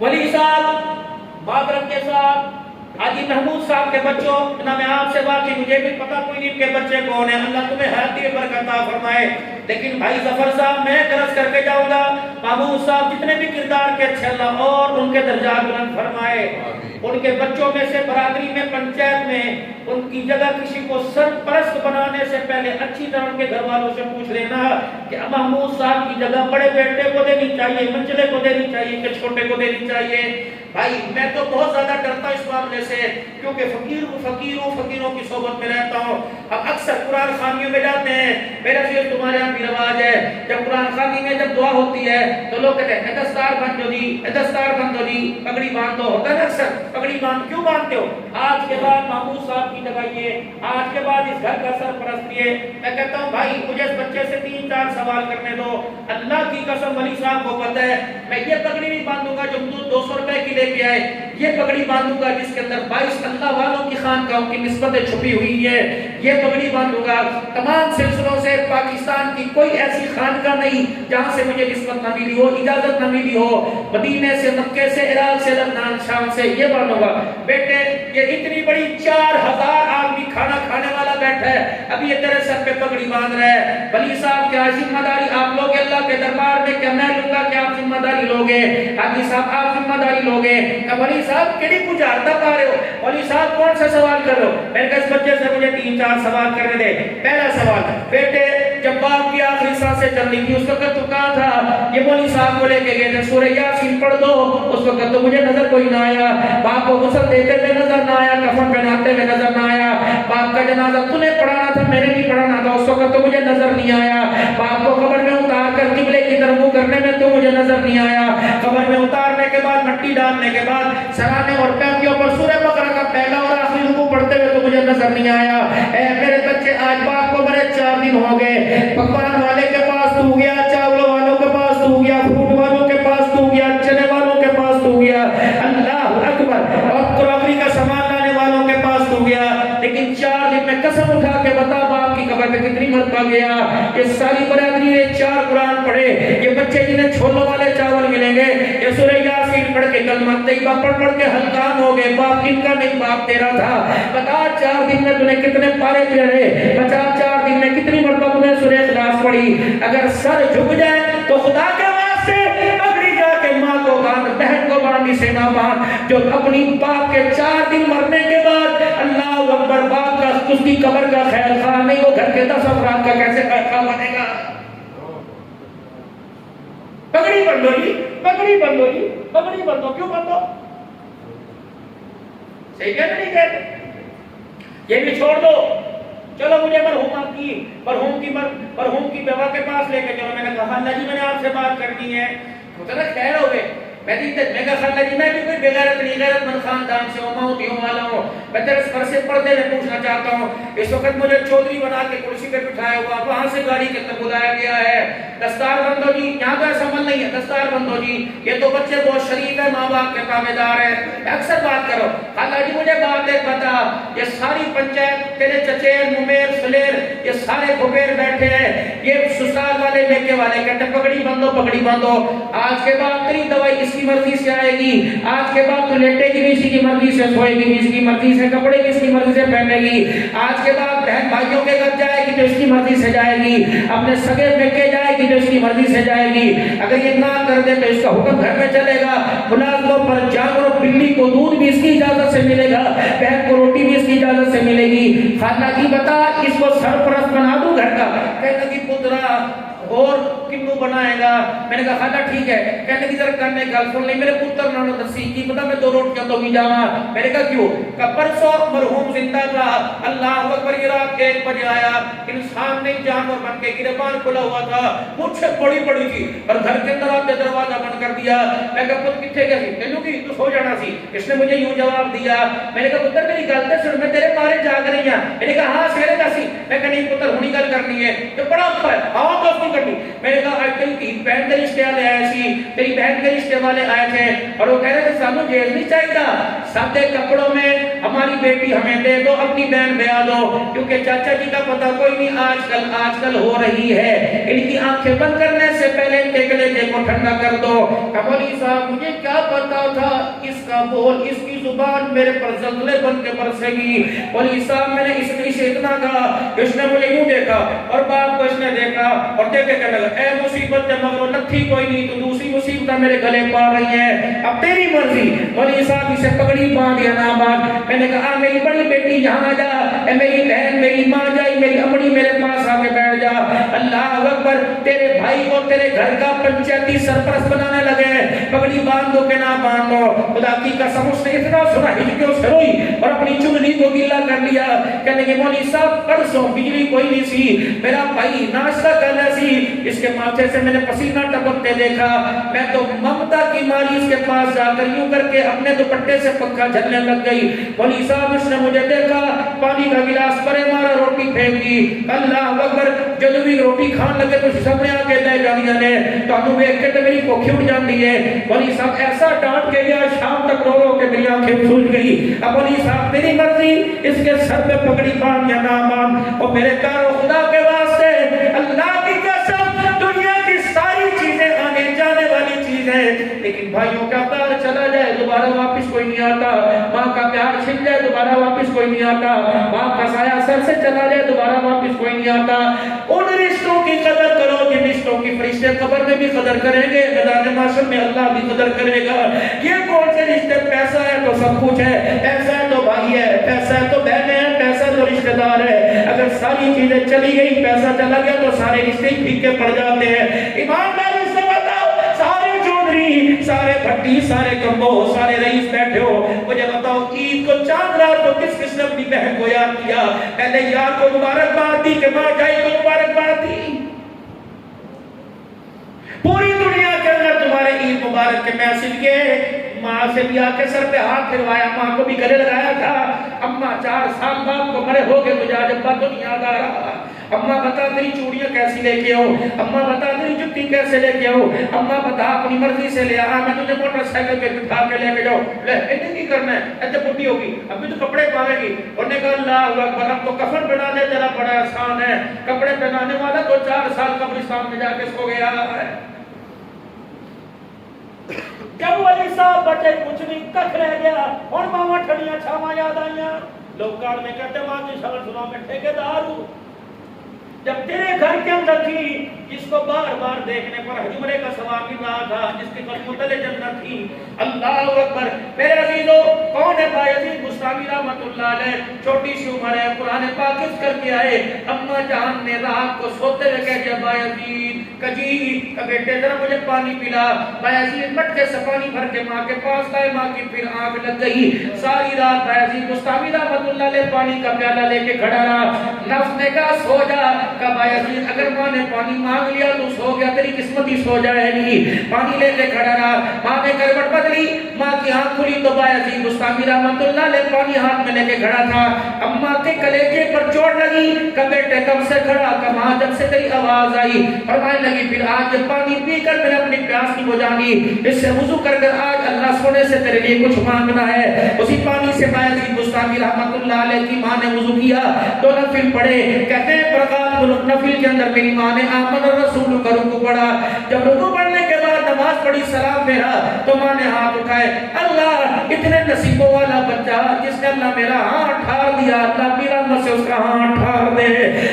ولی صاحب بادرم کے ساتھ حاجی محمود صاحب کے بچوں, میں آپ سے بات کی, مجھے بھی پتا کوئی نہیں کے بچے کون ہیں, اللہ تمہیں حیاتی برکت عطا فرمائے. لیکن بھائی ظفر صاحب میں درس کر کے جاؤں گا, محمود صاحب جتنے بھی کردار کے اچھے اللہ اور ان کے درجات بلند فرمائے. ان کے بچوں میں سے برادری میں, پنچایت میں ان کی جگہ کسی کو سرپرست بنانے سے پہلے اچھی طرح ان کے گھر والوں سے پوچھ لینا کہ محمود صاحب کی جگہ بڑے بیٹے کو دینی چاہیے, منچلے کو دینی چاہیے کہ چھوٹے کو دینی چاہیے. بھائی میں تو بہت زیادہ ڈرتا اس معاملے سے, کیونکہ فقیروں کی صحبت میں رہتا ہوں. ہم اکثر قرآن خوانیوں میں جاتے ہیں, میرا خیال تمہارے یہاں بھی رواج ہے, جب قرآن خوانی میں جب دعا ہوتی ہے تو لوگ کہتے ہیں دستار بند ہو جی, دستار بند ہو جی, پگڑی باندھو. ہوتا ہے اکثر پگڑی باندھ کیوں باندھتے ہو؟ آج کے بعد محمود صاحب کی جگہ یہ, آج کے بعد اس گھر کا سرپرست یہ. میں کہتا ہوں بھائی مجھے اس بچے سے 3-4 سوال کرنے دو, اللہ کی قسم ولی صاحب کو پتہ ہے میں یہ پگڑی نہیں باندھوں گا جو 200 روپے کی لے کے آئے, یہ پگڑی باندھوں گا جس کے اندر 22 اللہ والوں کی خانقاہوں کی نسبتیں چھپی ہوئی ہے, یہ پگڑی باندھوں گا. تمام سلسلوں سے پاکستان کی کوئی ایسی خانقاہ نہیں جہاں سے مجھے نسبت نہ ملی ہو, اجازت نہ ملی ہو. مدینے سے, مکے سے, عراق سے, لبنان, شام سے, یہ باندھوں گا. بیٹے یہ اتنی بڑی 4000 آدمی کھانا کھانے والا بیٹھا ہے, ابھی یہ تیرے سر پہ پگڑی باندھ رہا ہے. ولی صاحب کیا ذمہ داری آپ لوگ اللہ کے دربار میں, کیا میں لوں گا کہ آپ ذمہ داری لوگے؟ حاجی صاحب آپ ذمہ داری لوگے؟ ولی صاحب کیڑی بجھارتا پا رہے ہو؟ ولی صاحب کون سا سوال کر رہے ہو؟ میں نے کہا اس بچے سے مجھے 3-4 سوال کرنے دے. پہلا سوال, بیٹے جب باپ کی آخری سانسیں چل رہی تھی اس وقت تو کہاں تھا؟ یہ مولوی صاحب کو لے کے گئے تھے, سورہ یاسین پڑھ دو, اس وقت تو مجھے نظر کوئی نہ آیا. باپ کو غسل دیتے ہوئے نظر نہ آیا, کفن پہناتے ہوئے نظر نہ آیا. باپ کا جنازہ تو نے پڑھانا تھا, میں نے نہیں پڑھانا تھا, اس وقت تو مجھے نظر نہیں آیا. باپ کو قبر میں اتار کر قبلے کی طرف منہ کرنے میں تو مجھے نظر نہیں آیا. قبر میں اتارنے کے بعد, مٹی ڈالنے کے بعد, سرانے اور پیوں پر سورہ بقرہ کا پہلا اور آخری رکوع پڑھتے ہوئے تو مجھے نظر نہیں آیا. اے میرے بچے آج باپ کو مرے 4 دن ہو گئے. پکوان والے کے پاس تو گیا, چاول والوں کے پاس تو گیا, فروٹ والوں کے پاس تو گیا, چنے والوں کے پاس تو گیا, اللہ اکبر, اور کراکری کا سامان لانے والوں کے پاس تو گیا. لیکن 4 دن میں قسم اٹھا کے بتا باپ کی قبر پہ کتنی مرتبہ گیا. یہ ساری برادری نے 4 قرآن پڑھے. یہ بچے جنہیں چھولوں والے چاول ملیں گے, یہ سورہ یاسین پڑھ کے کلمہ طیبہ پڑھ کے ہلکان ہو گئے. باپ ان کا نہیں, باپ تیرا تھا. بتا 4 دن میں تُنے کتنے پارے پڑھے, بتا 4 دن میں کتنی مرتبہ تُنے سورہ اخلاص پڑھی. اگر سر جھک جائے تو خدا کے واسطے پکڑی جا کے ماں کو باندھ, بہن کو باندھ, اسے نہ باندھ. جو اپنی باپ کے 4 دن مرنے کے بعد اللہ اکبر باپ کا اس کی قبر کا خیر خواہ نہیں, وہ گھر کے 10 افراد کا کیسے خیر خواہ بنے گا. پگڑی بندو جی, پگڑی بندو جی, پگڑی بندو. کیوں بندو؟ صحیح کہتے نہیں کہتے؟ یہ بھی چھوڑ دو. چلو مجھے مرحوم کی بیوہ کے پاس لے کے چلو. میں نے کہا اللہ جی میں نے آپ سے بات کرنی ہے. مطلب خیر ہو گئے. میں کہا خالہ جی میں بھی کوئی بغیرت نہیں, غیرت مند خاندان سے ہوں, ماؤتیوں والا ہوں. میں تیرے سر سے پردے میں پوچھنا چاہتا ہوں. اس وقت مجھے چودھری بنا کے کرسی پہ بٹھایا ہوا, وہاں سے گاڑی کے اندر بلایا گیا ہے. دستار بندو جی, یہاں کا ایسا عمل نہیں ہے. دستار بندو جی, یہ تو بچے بہت شریف ہے, ماں باپ کے تابعدار ہیں. اکثر بات کرو. خالہ جی مجھے بات ایک بتا, یہ ساری پنچایت تیرے چچیر ممیر سلیر یہ سارے گھبیر بیٹھے ہیں, یہ سسرال والے میکے والے کہتے ہیں پگڑی بندو, پگڑی بندو. آج کے بعد تیری دوائی اس کی مرضی سے آئے گی. آج کے بعد تو لیٹے گی بھی اسی کی مرضی سے, سوئے گی بھی اس کی مرضی سے, کپڑے بھی اس کی مرضی سے پہنے گی. آج کے بعد بہن بھائیوں کے گھر جائے گی تو اس کی مرضی سے جائے گی, اپنے سگے میکے جائے گی تو اس کی مرضی سے جائے گی. اگر یہ نہ کر دے تو اس کا حکم گھر میں چلے گا. ملازموں پر جانوروں بلی کو دودھ بھی اس کی اجازت سے ملے گا, بہن کو روٹی بھی اس کی اجازت سے ملے گی. خالہ جی بتا اس کو سرپرست بنا دوں گھر کا. کہنے لگی پترا اور کنو بنائے گا. میں نے کہا خالہ ٹھیک ہے. کہنے کی ذرا کرنے گل سن لی, میرے پتر نانو دسی کی پتا میں 2 روٹیاں تو بھی جاواں. میں نے کہا کیوں؟ کہ پرسوں مرحوم زندہ تھا, اللہ اکبر, یہ رات کے 1 بجے آیا, انسان نہیں جانور بن کے گریبان کھلا ہوا تھا, مجھ سے بڑی بڑی تھی, اور گھر کے اندر آتے دروازہ بند کر دیا. میں کہا پت کتنے گیا سی؟ کہنے کی تو سو جانا سی. اس نے مجھے یوں جواب دیا. میں نے کہا پتر میری گل تے سن, میں تیرے بارے جاگ رہی ہوں. میں نے کہا ہاں سہرے دا سی. میں کہا نہیں پتر ہونی گل کرنی ہے تو بڑا اچھا ہے, ہاں تو نہیں کرنی. میں نے کہا آج تیری بہن کے رشتے والے آئے سی, تیری بہن کے رشتے والے آئے تھے, اور وہ کہہ رہے تھے سانو جیل نہیں چاہیے, سادے کپڑوں میں ہماری بیٹی ہمیں دے دو, اپنی بہن بیاہ دو, کیونکہ چاچا جی کا پتہ کوئی نہیں آج کل ہو رہی ہے. ان کی آنکھیں بند کرنے سے پہلے ان کے کلیجے کو ٹھنڈا کر دو. مولوی صاحب مجھے کیا پتا تھا اس کا بول, اس کی زبان میرے پر زلزلے بن کے برسے گی. مولوی صاحب میں نے اس سے اتنا کہا, اس نے مجھے یوں دیکھا اور باپ کو اس نے دیکھا اور دیکھ کے کہنے لگا اے مصیبت جب مگر نتھی کوئی نہیں تو دوسری مصیبتیں میرے گلے پا رہی ہیں, اب تیری مرضی. مولوی صاحب اسے پگڑی باندھ یا نہ باندھ. میں نے کہا میری بڑی بیٹی یہاں جا, اے میری بہن میری ماں جائی, میری امڑی میرے پاس آ کے بیٹھ جا. اللہ اکبر, تیرے بھائی کو تیرے گھر کا پنچایتی سرپرست بنانے لگے, پگڑی باندھو کہ نہ باندھو. خدا کی قسم اس نے اتنا سنا ہچکیوں سے روئی اور اپنی چننی کو گیلا کر لیا. کہنے کہ مولوی صاحب پرسوں بجلی کوئی نہیں سی, میرا بھائی ناشتہ کرنا سی, اس کے ماتھے سے میں نے پسینہ ٹپکتے دیکھا. میں تو ممتا کی ماری اس کے پاس جا کر یوں کر کے اپنے دوپٹے سے پنکھا جھلنے لگ گئی. مولوی صاحب اس نے مجھے دیکھا, پانی کا گلاس پرے مارا, روٹی پھینک دی. اللہ اکبر, جب بھی روٹی کھان لگے تو سب نے آ کے لے جانیا نے تو ہم دیکھ کے تو میری کوکھی اٹھ جاتی ہے. مولوی صاحب ایسا ڈانٹ کے گیا, شام تک رو رو کے میری آنکھیں سوج گئی. اب مولوی صاحب تیری مرضی, اس کے سر پہ پگڑی باندھ یا نہ باندھ. اور میرے پیارو خدا کے واسطے اللہ کی قسم, دنیا کی ساری چیزیں آنے جانے والی چیزیں, لیکن بھائیوں کا پیار چلا جائے دوبارہ واپس کوئی نہیں آتا. ماں کا پیار چھن جائے دوبارہ واپس کوئی نہیں آتا. ماں کا سایہ سر سے چلا جائے دوبارہ واپس کوئی نہیں آتا. ان رشتوں کی قدر کرو جن رشتوں کی فرشتے قبر میں بھی قدر کریں گے, میدان محشر میں اللہ بھی قدر کرے گا. یہ کون سے رشتے؟ پیسہ ہے تو سب کچھ ہے, پیسہ ہے تو بھائی ہے, پیسہ ہے تو بہن ہے, پیسہ تو رشتہ دار ہے. اگر ساری چیزیں چلی گئی, پیسہ چلا گیا تو سارے رشتے ہی پھیکے پڑ جاتے ہیں. ایمانداری سے بتاؤ, سارے چودھری, سارے بھٹی, سارے کمبو, سارے رئیس بیٹھے ہو, مجھے بتاؤ عید کو چاند رات کو کس کس نے اپنی بہن کو یاد کیا؟ پہلے یار کو مبارکباد دی کہ ماں جائی کو مبارکباد دی. پوری دنیا کے اندر تمہارے عید مبارک کے میسج کے ماں سے بھی آ کے سر پہ ہاتھ پھروایا، ماں کو بھی گلے لگایا تھا۔ اماں 4 سال باپ کو مرے ہو گئے، مجھے آج ابا تو نہیں یاد آ رہا۔ اماں بتا تیری چوڑیاں کیسی لے کے آؤں، اماں بتا تیری جُتی کیسے لے کے آؤں، اماں بتا اپنی مرضی سے لے آ، میں تجھے موٹر سائیکل پہ بٹھا کے لے کے جاؤں۔ لے اتنی کی کرنا ہے، ایسے بڈھی ہوگی ابھی تو کپڑے پاوے گی۔ انہوں نے کہا اللہ اکبر، اب تو کفن بنا دے تیرا بڑا آسان ہے، کپڑے پہنانے والا تو 4 سال قبرستان میں جا کے سو گیا ہے۔ جب علی صاحب بچے کچھ نہیں ککھ رہ گیا، اور ماما ٹھڑیاں چھاواں یاد آئیاں۔ لوگ کار میں کہتے ماں کی شان سنا میں ٹھیکیدار ہوں۔ جب تیرے گھر کے اندر تھی، جس کو بار بار دیکھنے پر حجمرے کا ثواب مل رہا تھا، جس کی قدموں تلے جنت تھی، اللہ اکبر۔ میرے عزیزو، کون ہے بایزید بستامی رحمت اللہ علیہ؟ چھوٹی سی عمر ہے، قرآن پاک کس کر کے آئے؟ اماں جان نے رات کو سوتے ہوئے کہہ دیا بایزید کجی کا بیٹے ذرا مجھے پانی پلا۔ بایزید مٹکے سے پانی بھر کے ماں کے پاس لائے، ماں کی پھر آنکھ لگ گئی۔ ساری رات بایزید بستامی رحمت اللہ علیہ پانی کا پیالہ لے کے کھڑا رہا۔ نفس نے کہا سو جا، کہا بایزید اگر ماں نے پانی مانگ لیا تو سو گیا، تیری قسمت ہی سو جائے گی۔ پانی لے کے کھڑا رہا، ماں نے کروٹ بدلی، ماں کی آنکھ کھلی تو بایزید بستامی رحمت اللہ علیہ پانی ہاتھ میں لے کے کھڑا تھا۔ اماں کے کلیجے پر چوٹ لگی، کہ بیٹے کب سے کھڑا؟ کہ ماں جب سے تیری آواز آئی۔ فرمانے لگی پھر آج پانی پی کر میں نے اپنی پیاس کی بجھانی، اس سے وضو کر کر آج اللہ سونے سے تیرے لیے کچھ مانگنا ہے۔ اسی پانی سے بایزید بستامی رحمت اللہ علیہ کی ماں نے وضو کیا تو نفل پڑھے۔ کہتے ہیں برکات نفل کے اندر میری ماں نے آمن الرسول کا رکوع پڑھا۔ جب رکوع پڑھنے کے بعد نماز پڑھی، سلام پھیرا تو ماں نے ہاتھ اٹھائے، اللہ اتنے نصیبوں والا بچہ جس نے اللہ میرا ہاتھ ٹھار دیا، اللہ کی رحمت سے اس کا ہاتھ ٹھار دے۔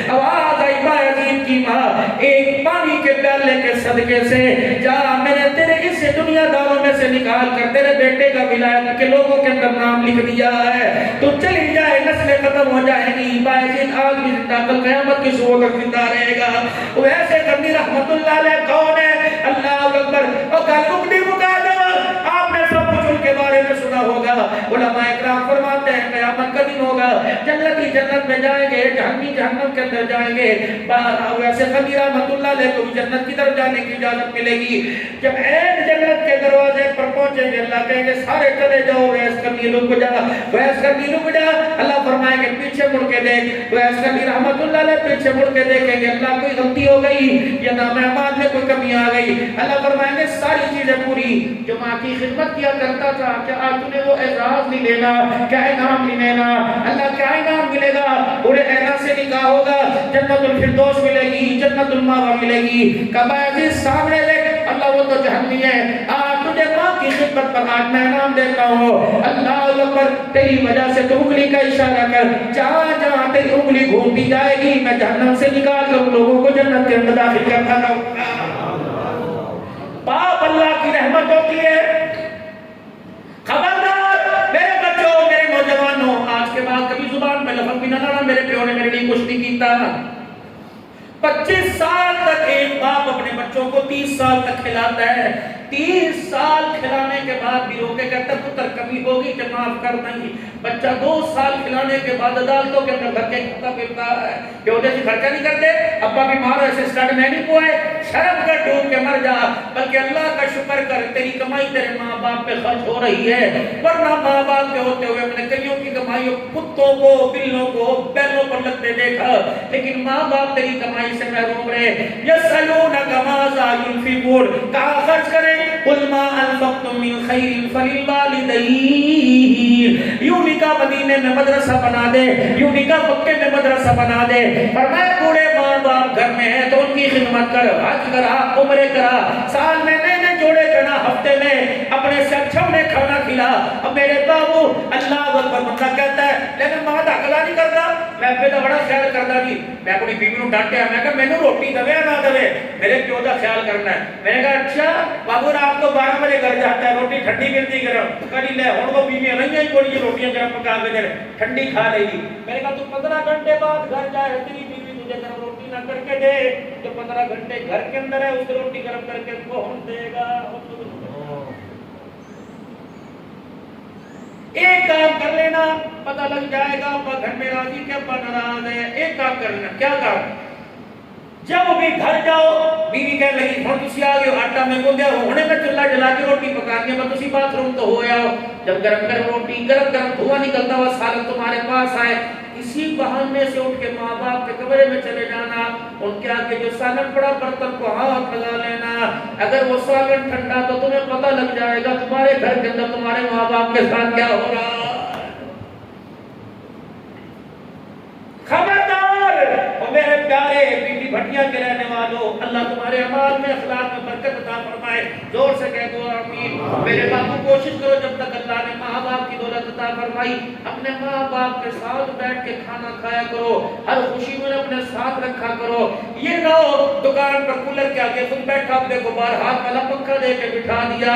آواز آئی بایزید کی ماں، ایک پانی کے پیالے کے صدقے سے جا میں نے تیرے اس دنیا داروں میں سے نکال کر تیرے بیٹے کا ولایت کے لوگوں کے اندر نام لکھ دیا ہے، تو چلی جائے نسلیں ختم ہو جائے گی۔ بایزید آج بھی زندہ، کل قیامت کی صبح تک زندہ رہے گا۔ ویسے کرنی رحمت اللہ علیہ کون ہے؟ اللہ اکبر۔ اور کل مقدم آپ نے سب کچھ ان کے بارے میں سنا ہوگا۔ علماء اکرام فرماتے ہیں قیامت کا دن ہوگا، جنتی جنت میں جائیں گے، جہنمی جہنم کے اندر جائیں گے۔ ویسے قدیر رحمت اللہ علیہ کو بھی جنت کی طرف جانے کی اجازت ملے گی۔ جب عین جنت کے دروازے پر پہنچیں گے، اللہ کہیں گے سارے چلے جاؤ، ویس کرنی رک جا، ویس کرنی رک جا۔ اللہ فرمائیں گے پیچھے مڑ کے دیکھ، ویس کرنی رحمت اللہ علیہ پیچھے مڑ کے دیکھیں گے، اللہ کوئی غلطی ہو گئی یا نام اعمال میں کوئی کمی آ گئی؟ اللہ فرمائیں گے ساری چیزیں پوری۔ جو ماں کی خدمت کیا کرتا تھا، کیا آج تمہیں وہ اعزاز نہیں لینا؟ کیا انعام نہیں لینا؟ اللہ کیا انعام ملے گا؟ پورے اعزاز سے نکاح ہوگا، جنت الفردوس ملے گی، جنت الماوا ملے گی۔ کبایت سامنے دیکھ، اللہ وہ تو جہنمی ہے، آج تجھے ماں کی خدمت پر آج میں انعام دیتا ہوں۔ اللہ اکبر، تیری وجہ سے تو انگلی کا اشارہ کر، جہاں جہاں تیری انگلی گھومتی جائے گی میں جہنم سے نکال کر لوگوں کو جنت کے اندر داخل کرتا رہوں گا۔ باپ اللہ کی رحمت ہوتی ہے۔ خبردار میرے بچوں، میرے نوجوانوں، آج کے بعد کبھی زبان پہ لفظ بھی نہ لانا میرے پیو نے میرے لیے کچھ نہیں کیتا۔ 25 سال تک ایک باپ اپنے بچوں کو 30 سال تک کھلاتا ہے، 30 سال کھلانے کے بعد بھی رو کے کہتا ہے پتر کمی ہوگی کہ معاف کر دیں۔ بچہ 2 سال کھلانے کے بعد عدالتوں کے اندر دھکے کھاتا پھرتا ہے کہ وجہ سے خرچہ نہیں کرتے، ابا بیمار ہے سسٹر میں نہیں پوائے، شرم کر ڈوب کے مر جا، بلکہ اللہ کا شکر کر تیری کمائی تیرے ماں باپ پہ خرچ ہو رہی ہے۔ ورنہ ماں باپ کے ہوتے ہوئے میں نے کئیوں کی کمائی کتوں کو، بلوں کو، بیلوں پر لگتے دیکھا، لیکن ماں باپ تیری کمائی سے محروم رہے۔ یسألونک ماذا ينفقون، کہاں خرچ کریں؟ قل ما انفقتم من خیر فللوالدین۔ یوں نکاح مدینے میں مدرسہ بنا دے، یوں نکاح مکے میں مدرسہ بنا دے۔ فرمایا بوڑھے ماں باپ گھر میں ہیں تو ان کی خدمت کر، حج کرا، عمرے کرا، سال میں نئے نئے جوڑے کرنا، ہفتے میں اپنے سے اچھا انہیں کھانا کھلا۔ اب میرے بابو اللہ اکبر بندہ کہتا ہے لیکن ماں داخلہ نہیں کرتا، میں پہ تو بڑا خیال کرتا جی، میں اپنی بیوی نوں ڈانٹیا، میں کہا مینوں روٹی دے نہ دے، میرے پیو دا خیال کرنا ہے۔ میں نے کہا اچھا بابو رات کو 12 بجے گھر جاتا ہے، روٹی ٹھنڈی ملتی گرم، کہی لے ہن وہ بیوی رہیاں ہی کوئی روٹیاں گرم پکا کے دے ٹھنڈی کھا لے گی۔ میں نے کہا تو 15 گھنٹے بعد گھر جائے، تیری بیوی تجھے گرم روٹی نہ کر کے دے، جو 15 گھنٹے گھر کے اندر ہے اس روٹی گرم کر کے کون دے گا؟ ایک کام کر لینا پتہ لگ جائے گا ابا گھر میں راضی کہ ابا ناراض ہے۔ ایک کام کر لینا، کیا کام؟ جب بھی گھر جاؤ بیوی کہنے لگی ہن تسی آ گئے آٹا میں گوندیا ہونے میں چولہا جلا کے روٹی پکانی ہے میں تسی باتھ روم تو ہو آؤ جب گرم گرم روٹی گرم گرم دھواں نکلتا ہوا سالن تمہارے پاس آئے اسی بہانے سے اٹھ کے ماں باپ کے کمرے میں چلے جانا ان کے آگے جو سالن پڑا برتن کو ہاتھ لگا لینا اگر وہ سالن ٹھنڈا تو تمہیں پتہ لگ جائے گا تمہارے گھر کے اندر تمہارے ماں باپ کے ساتھ کیا ہو رہا ہے خبردار اور میرے پیارے بی بی بھٹیا کے رہنے والوں اللہ تمہارے اعمال میں اخلاق میں برکت عطا فرمائے زور سے کہہ دو آمین میرے باپو کوشش کرو جب تک اللہ نے ماں باپ کی دولت عطا فرمائی اپنے ماں باپ کے ساتھ بیٹھ کے کھانا کھایا کرو ہر خوشی میں اپنے ساتھ رکھا کرو یہ نہ ہو دکان پر کولر کے آگے خود بیٹھا اپنے کو باہر ہاتھ والا پنکھا دے کے بٹھا دیا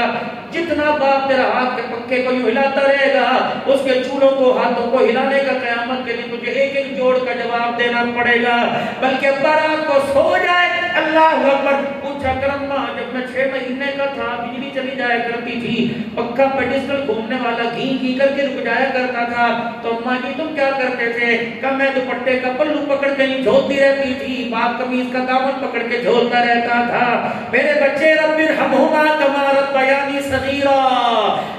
جتنا باپ تیرا ہاتھ کے پنکھے کو یوں ہلاتا رہے گا اس کے چولوں کو ہاتھوں کو ہلانے کا قیامت کے دن تجھے ایک ایک جوڑ کا جواب دینا پڑے گا بلکہ بارات کو سو جائے اللہ اکبر پوچھا کرم ماں جب میں 6 مہینے کا تھا بجلی چلی جایا کرتی تھی پنکھا پیڈسٹل گھومنے والا گھی کر کے رک جایا کرتا تھا تو اماں جی تم کیا کرتے تھے کہ میں دوپٹے کا پلو پکڑ کے نہیں جھولتی رہتی تھی باپ قمیض کا دامن پکڑ کے جھولتا رہتا تھا میرے بچے رب ارحمہما کما ربیانی صغیرا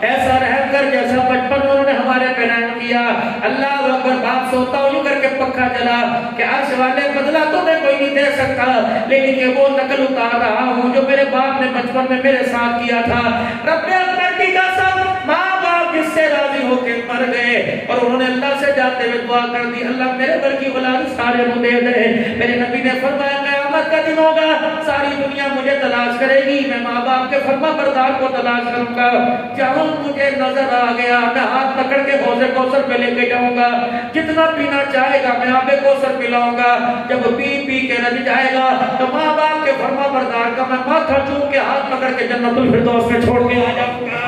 ایسا رحم کر جیسا بچپن انہوں نے ہمارے پہ رحم کیا اللہ اکبر باپ سوتا ہوں کر کے پنکھا چلا کہ عرش والے بدلہ تو میں کوئی نہیں دے سکتا لیکن یہ وہ نقل اتار رہا ہوں جو میرے باپ نے بچپن میں میرے ساتھ کیا تھا رب اکبر کی قسم ماں باپ جس سے راضی ہو کے مر گئے اور انہوں نے اللہ سے جاتے ہوئے دعا کر دی اللہ میرے بر کی اولاد سارے کو دے دے میرے نبی نے فرمایا قیامت کا دن ہوگا ساری دنیا مجھے تلاش کرے گی میں ماں باپ کے فرما بردار کو تلاش کروں گا جہاں مجھے نظر آ گیا میں ہاتھ پکڑ کے حوض کوثر پہ لے کے جاؤں گا جتنا پینا چاہے گا میں آب کوثر پلاؤں گا جب پی کے رج جائے گا تو ماں باپ کے فرما بردار کا میں ماتھا چوم کے ہاتھ پکڑ کے جنت الفردوس میں چھوڑ کے آ جاؤں گا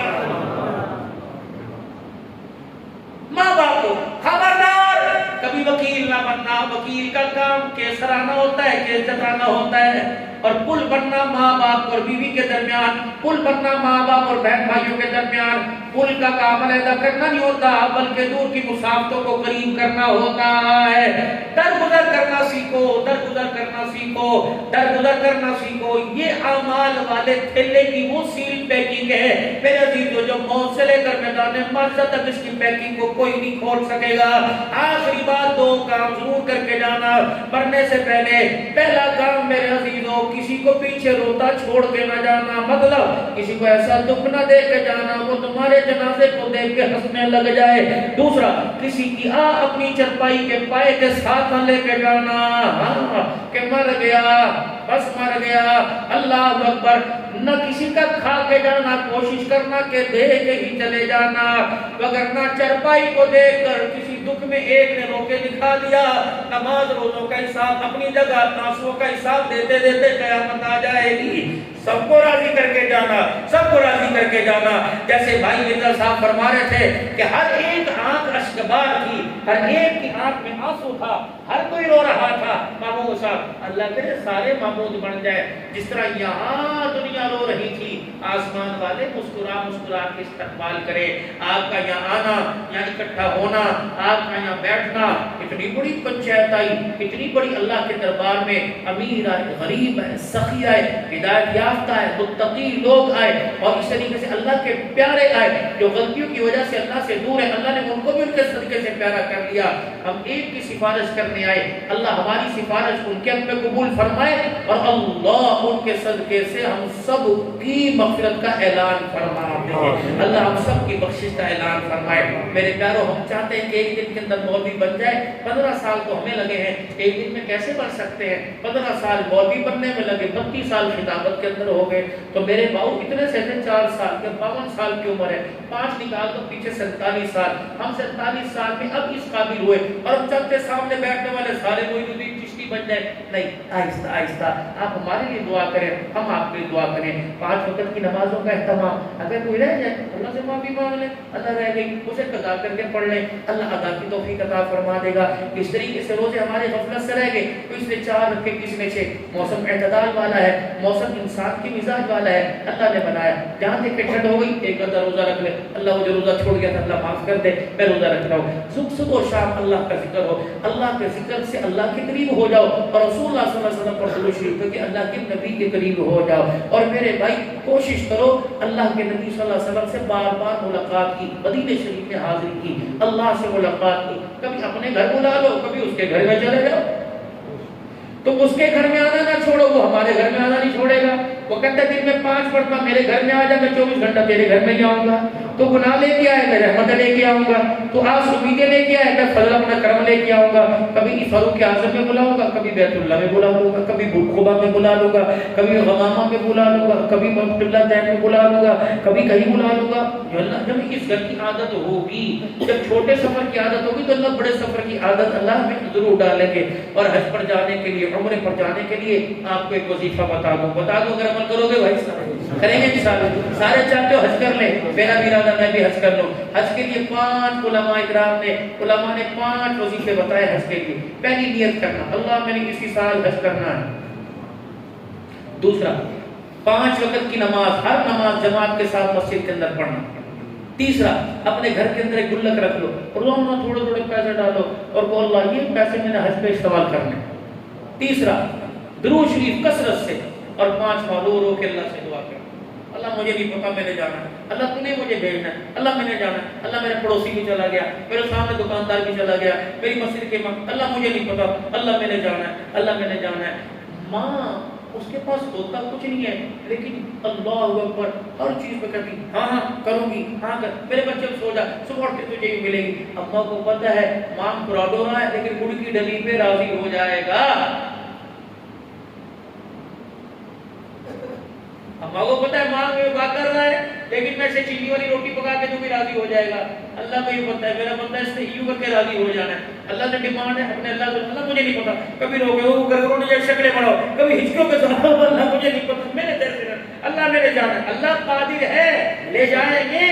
ماں باپ کو خبردار کبھی وکیل نہ بننا وکیل کا کام کیس ہرانا ہوتا ہے کیس جتانا ہوتا ہے اور پل بننا ماں باپ اور بیوی کے درمیان پل بننا ماں باپ اور بہن بھائیوں کے درمیان پل کا کام علیحدہ کرنا نہیں ہوتا بلکہ دور کی مسافتوں کو قریب کرنا ہوتا ہے درگزر کرنا سیکھو درگزر کرنا سیکھو درگزر کرنا سیکھو یہ اعمال والے تھیلے کی وہ سیل پیکنگ ہے میرے عزیزو جو موت سے لے کر میدان محشر تک اس کی پیکنگ کو کوئی نہیں کھول سکے گا آخری بات 2 کام ضرور کر کے جانا مرنے سے پہلے پہلا کام میرے عزیزو کسی کو پیچھے روتا چھوڑ کے نہ جانا مطلب کسی کو ایسا دکھ نہ دے کے جانا وہ تمہارے جنازے کو دیکھ کے ہنسنے لگ جائے دوسرا کسی کی اپنی چرپائی کے پائے کے ساتھ نہ لے کے جانا ہاں کہ مر گیا بس مر گیا اللہ اکبر نہ کسی کا کھا کے جانا کوشش کرنا کہ دے کے ہی چلے جانا وگرنہ چرپائی کو دیکھ کر کسی دکھ میں ایک نے رو کے دکھا دیا نماز روزوں کا حساب اپنی جگہ آنسوؤں کا حساب دیتے دیتے قیامت آ جائے گی سب کو راضی کر کے جانا سب کو راضی کر کے جانا جیسے بھائی مرزا صاحب فرما رہے تھے کہ ہر ایک آنکھ اشکبار تھی ہر ایک کی آنکھ میں آنسو تھا ہر کوئی رو رہا تھا محمود صاحب اللہ کرے سارے محمود بن جائے جس طرح یہاں دنیا رو رہی تھی آسمان والے مسکرا مسکرا کے استقبال کرے آپ کا یہاں آنا یہاں اکٹھا ہونا آپ کا یہاں بیٹھنا اتنی بڑی پنچایت آئی اتنی بڑی اللہ کے دربار میں امیر آئے غریب آئے سخی آئے ہدایت یافتہ آئے متقی لوگ آئے اور اس طریقے سے اللہ کے پیارے آئے جو غلطیوں کی وجہ سے اللہ سے دور ہے اللہ نے ان کو بھی ان کے صدقے سے پیارا کر لیا ہم ایک کی سفارش کرنے آئے اللہ ہماری سفارش ان کے حق میں قبول فرمائے اور اللہ ان کے صدقے سے ہم سب کی مغفرت کا اعلان فرماتے ہیں اللہ ہم سب کی بخشش کا اعلان فرمائے میرے پیاروں ہم چاہتے ہیں کہ ایک دن کے اندر مولوی بن جائے 15 سال تو ہمیں لگے ہیں ایک دن میں کیسے بن سکتے ہیں 15 سال مولوی بننے میں لگے 32 سال خطابت کے اندر ہو گئے تو میرے باؤ کتنے سے تھے 4 سال کے 52 سال کی عمر ہے 5 نکال تو پیچھے 47 سال ہم 47 سال میں اب اس قابل ہوئے اور ہم چلتے سامنے بیٹھنے والے سارے معین چشتی بن جائے نہیں آہستہ آہستہ آپ ہمارے لیے دعا کریں ہم آپ کے لیے دعا کریں 5 وقت کی نمازوں کا اہتمام اگر کوئی رہ جائے اللہ سے معافی مانگ لے اللہ رہ گئی اسے قضا کر کے پڑھ لیں اللہ ادا کی توفیق عطا فرما دے گا اس طریقے سے روزے ہمارے غفلت سے رہ گئے کوئی نے 4 رکھے کسی نے 6 موسم اعتدال والا ہے موسم انسان کی مزاج والا ہے اللہ نے بنایا جہاں دیکھ کے ٹھنڈ ہو گئی ایک آدھا روزہ رکھ لے اللہ مجھے روزہ چھوڑ گیا تھا اللہ معاف کر دے میں روزہ رکھ رہا ہوں صبح و شام اللہ کا ذکر ہو اللہ کے ذکر سے اللہ کے قریب ہو جاؤ اور رسول اللہ صلی اللہ علیہ وسلم پر درود شریف پڑھ کے اللہ کے نبی کے قریب ہو جاؤ. اور میرے بھائی کوشش کرو اللہ کے نبی صلی اللہ علیہ وسلم سے بار بار ملاقات کی, مدینہ شریف میں حاضری کی, اللہ سے ملاقات کی. کبھی اپنے گھر بلا لو, کبھی اس کے گھر میں چلے جاؤ. تم اس کے گھر میں آنا نہ چھوڑو, وہ ہمارے گھر میں آنا نہیں چھوڑے گا. وہ کہتا ہے دن میں 5 مرتبہ میرے گھر میں آ جا, میں 24 گھنٹہ تیرے گھر میں ہی آؤں گا. تو گناہ لے کے آئے میں رحمت لے کے آؤں گا, تو آج امیدیں لے کے آئے میں فضل اپنا کرم لے کے آؤں گا. کبھی فاروق اعظم میں بلاؤں گا, کبھی بیت اللہ میں بلا لوں گا, کبھی قبا میں بلا لوں گا, کبھی غمامہ میں بلا لوں گا, کبھی قبلہ دین میں بلا لوں گا, کبھی کہیں بلا لوں گا. اللہ جب اس گھر کی عادت ہوگی, جب چھوٹے سفر کی عادت ہوگی, تو اللہ بڑے سفر کی عادت اللہ ہمیں ضرور ڈالیں گے. اور حج پر جانے کے لیے, عمرے پر جانے کے لیے آپ کو ایک وظیفہ بتا دوں, اگر عمل کرو گے بھائی کریں گے. سارے چاہتے ہو حج کر لیں, میرا بھی ارادہ میں بھی حج کر لوں. حج کے لیے 5 علماء اکرام نے, علماء نے 5 وظیفے بتائے حج کے لیے. پہلی نیت کرنا, اللہ میں نے اسی سال حج کرنا ہے. دوسرا 5 وقت کی نماز, ہر نماز جماعت کے ساتھ مسجد کے اندر پڑھنا. تیسرا اپنے گھر کے اندر ایک گلک رکھ لو, روزانہ تھوڑے تھوڑے پیسے ڈالو اور کہو اللہ یہ پیسے میں نے حج پہ استعمال کرنے. تیسرا درود شریف کثرت سے. اور 5واں رو رو کے اللہ سے دعا کرنا, اللہ مجھے نہیں پتا میں نے جانا ہے, اللہ تو نے مجھے بھیجنا ہے, اللہ میں نے جانا ہے, اللہ میرے پڑوسی بھی چلا گیا, میرے سامنے دکاندار بھی چلا گیا, میری مسجد کے ماں, اللہ مجھے نہیں پتا, اللہ میں نے جانا ہے, اللہ میں نے جانا ہے. ماں اس کے پاس ہوتا کچھ نہیں ہے, لیکن اللہ اکبر ہر چیز پہ کہتی ہاں ہاں کروں گی, ہاں کر, میرے بچے سو جا, صبح اٹھ کے تجھے ملے گی. اماں کو پتہ ہے ماں پراؤڈ ہو رہا ہے, لیکن گڑ کی ڈلی پہ راضی ہو جائے گا. اماں کو پتہ ہے ماں میں بات کر رہا ہے, لیکن میں سے چینی والی روٹی پکا کے جو بھی راضی ہو جائے گا. اللہ کو یہ پتہ ہے میرا بندہ اس سے یوں کر کے راضی ہو جانا ہے. اللہ سے ڈیمانڈ ہے اپنے اللہ سے, اللہ مجھے نہیں پتا, کبھی رو گئے وہ کر نے شکلیں بڑھاؤ, کبھی ہچکوں کے ساتھ اللہ مجھے نہیں پتا, میں نے تیرے سے اللہ میں نے جانا ہے. اللہ قادر ہے, لے جائیں گے,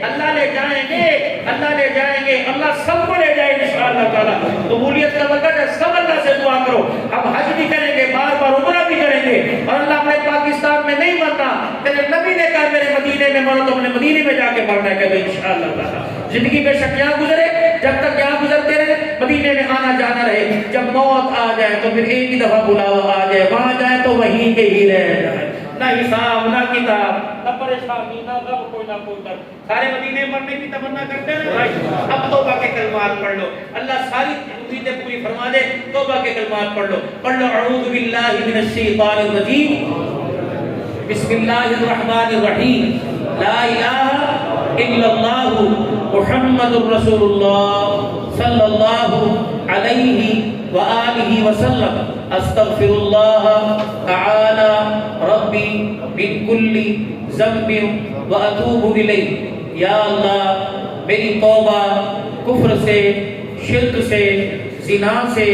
اللہ لے جائیں گے, اللہ لے جائیں گے, اللہ سب کو لے جائے گا انشاءاللہ تعالی. قبولیت کا مطلب ہے سب اللہ سے دعا کرو. اب حج بھی کریں گے, بار بار عمرہ بھی کریں گے, اور اللہ اپنے پاکستان میں نہیں مرنا. میرے نبی نے کہا میرے مدینے میں مرو تو اپنے مدینے میں جا کے مرنا ہے کہ انشاءاللہ تعالی. زندگی بے شک یہاں گزرے, جب تک یہاں گزرتے رہے, مدینے میں آنا جانا رہے. جب موت آ جائے تو پھر ایک ہی دفعہ بلاوا آ جائے, وہاں جائے تو وہیں پہ ہی رہ جائے. نہ حساب نہ کتاب, نہ پریشانی, نہ غم, کوئی نہ کوئی درد. سارے مدینے مرنے کی تمنا کرتے ہیں نا بھائی. اب توبہ کے کلمات پڑھ لو, اللہ ساری امیدیں پوری فرما دے. توبہ کے کلمات پڑھ لو, پڑھ لو اعوذ باللہ من الشیطان الرجیم, بسم اللہ الرحمن الرحیم, لا الہ الا اللہ محمد الرسول اللہ صلی اللہ علیہ وآلہ وسلم, استغفر اللہ تعالی ربی من کل ذنب واتوب الیہ. یا اللہ میری توبہ کفر سے, شرک سے, زنا سے,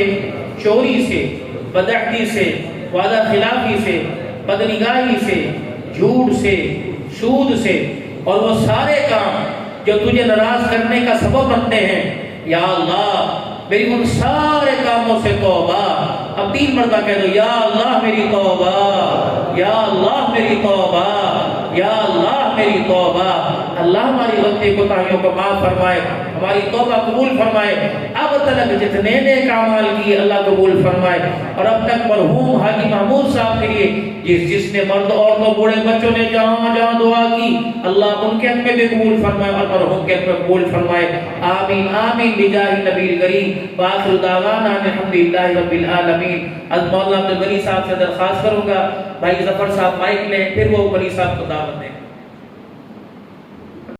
چوری سے, بدعہدی سے, وعدہ خلافی سے, بدنگاہی سے, جھوٹ سے, سود سے, اور وہ سارے کام جو تجھے ناراض کرنے کا سبب بنتے ہیں. یا اللہ میری ان سارے کاموں سے توبہ. اب 3 مرتبہ کہہ دو, یا اللہ میری توبہ, یا اللہ میری توبہ, یا اللہ میری توبہ. اللہ ہماری غلطی کوتاہیوں کو معاف فرمائے, ہماری توبہ قبول فرمائے. اب تک جتنے نیک اعمال کیے اللہ قبول فرمائے. اور اب تک مرحوم حاجی محمود صاحب کے لیے جس نے مرد عورتوں بوڑھے بچوں نے جہاں جہاں دعا کی, اللہ ان کے حق میں بھی قبول فرمائے اور مرحوم کے حق میں قبول فرمائے. آمین آمین بجاہ نبی کریم. وآخر دعوانا الحمدللہ رب العالمین. از مولانا عبدالغنی صاحب سے درخواست کروں گا بھائی ظفر صاحب مائک لیں, پھر وہ غنی صاحب کو دعوت دیں.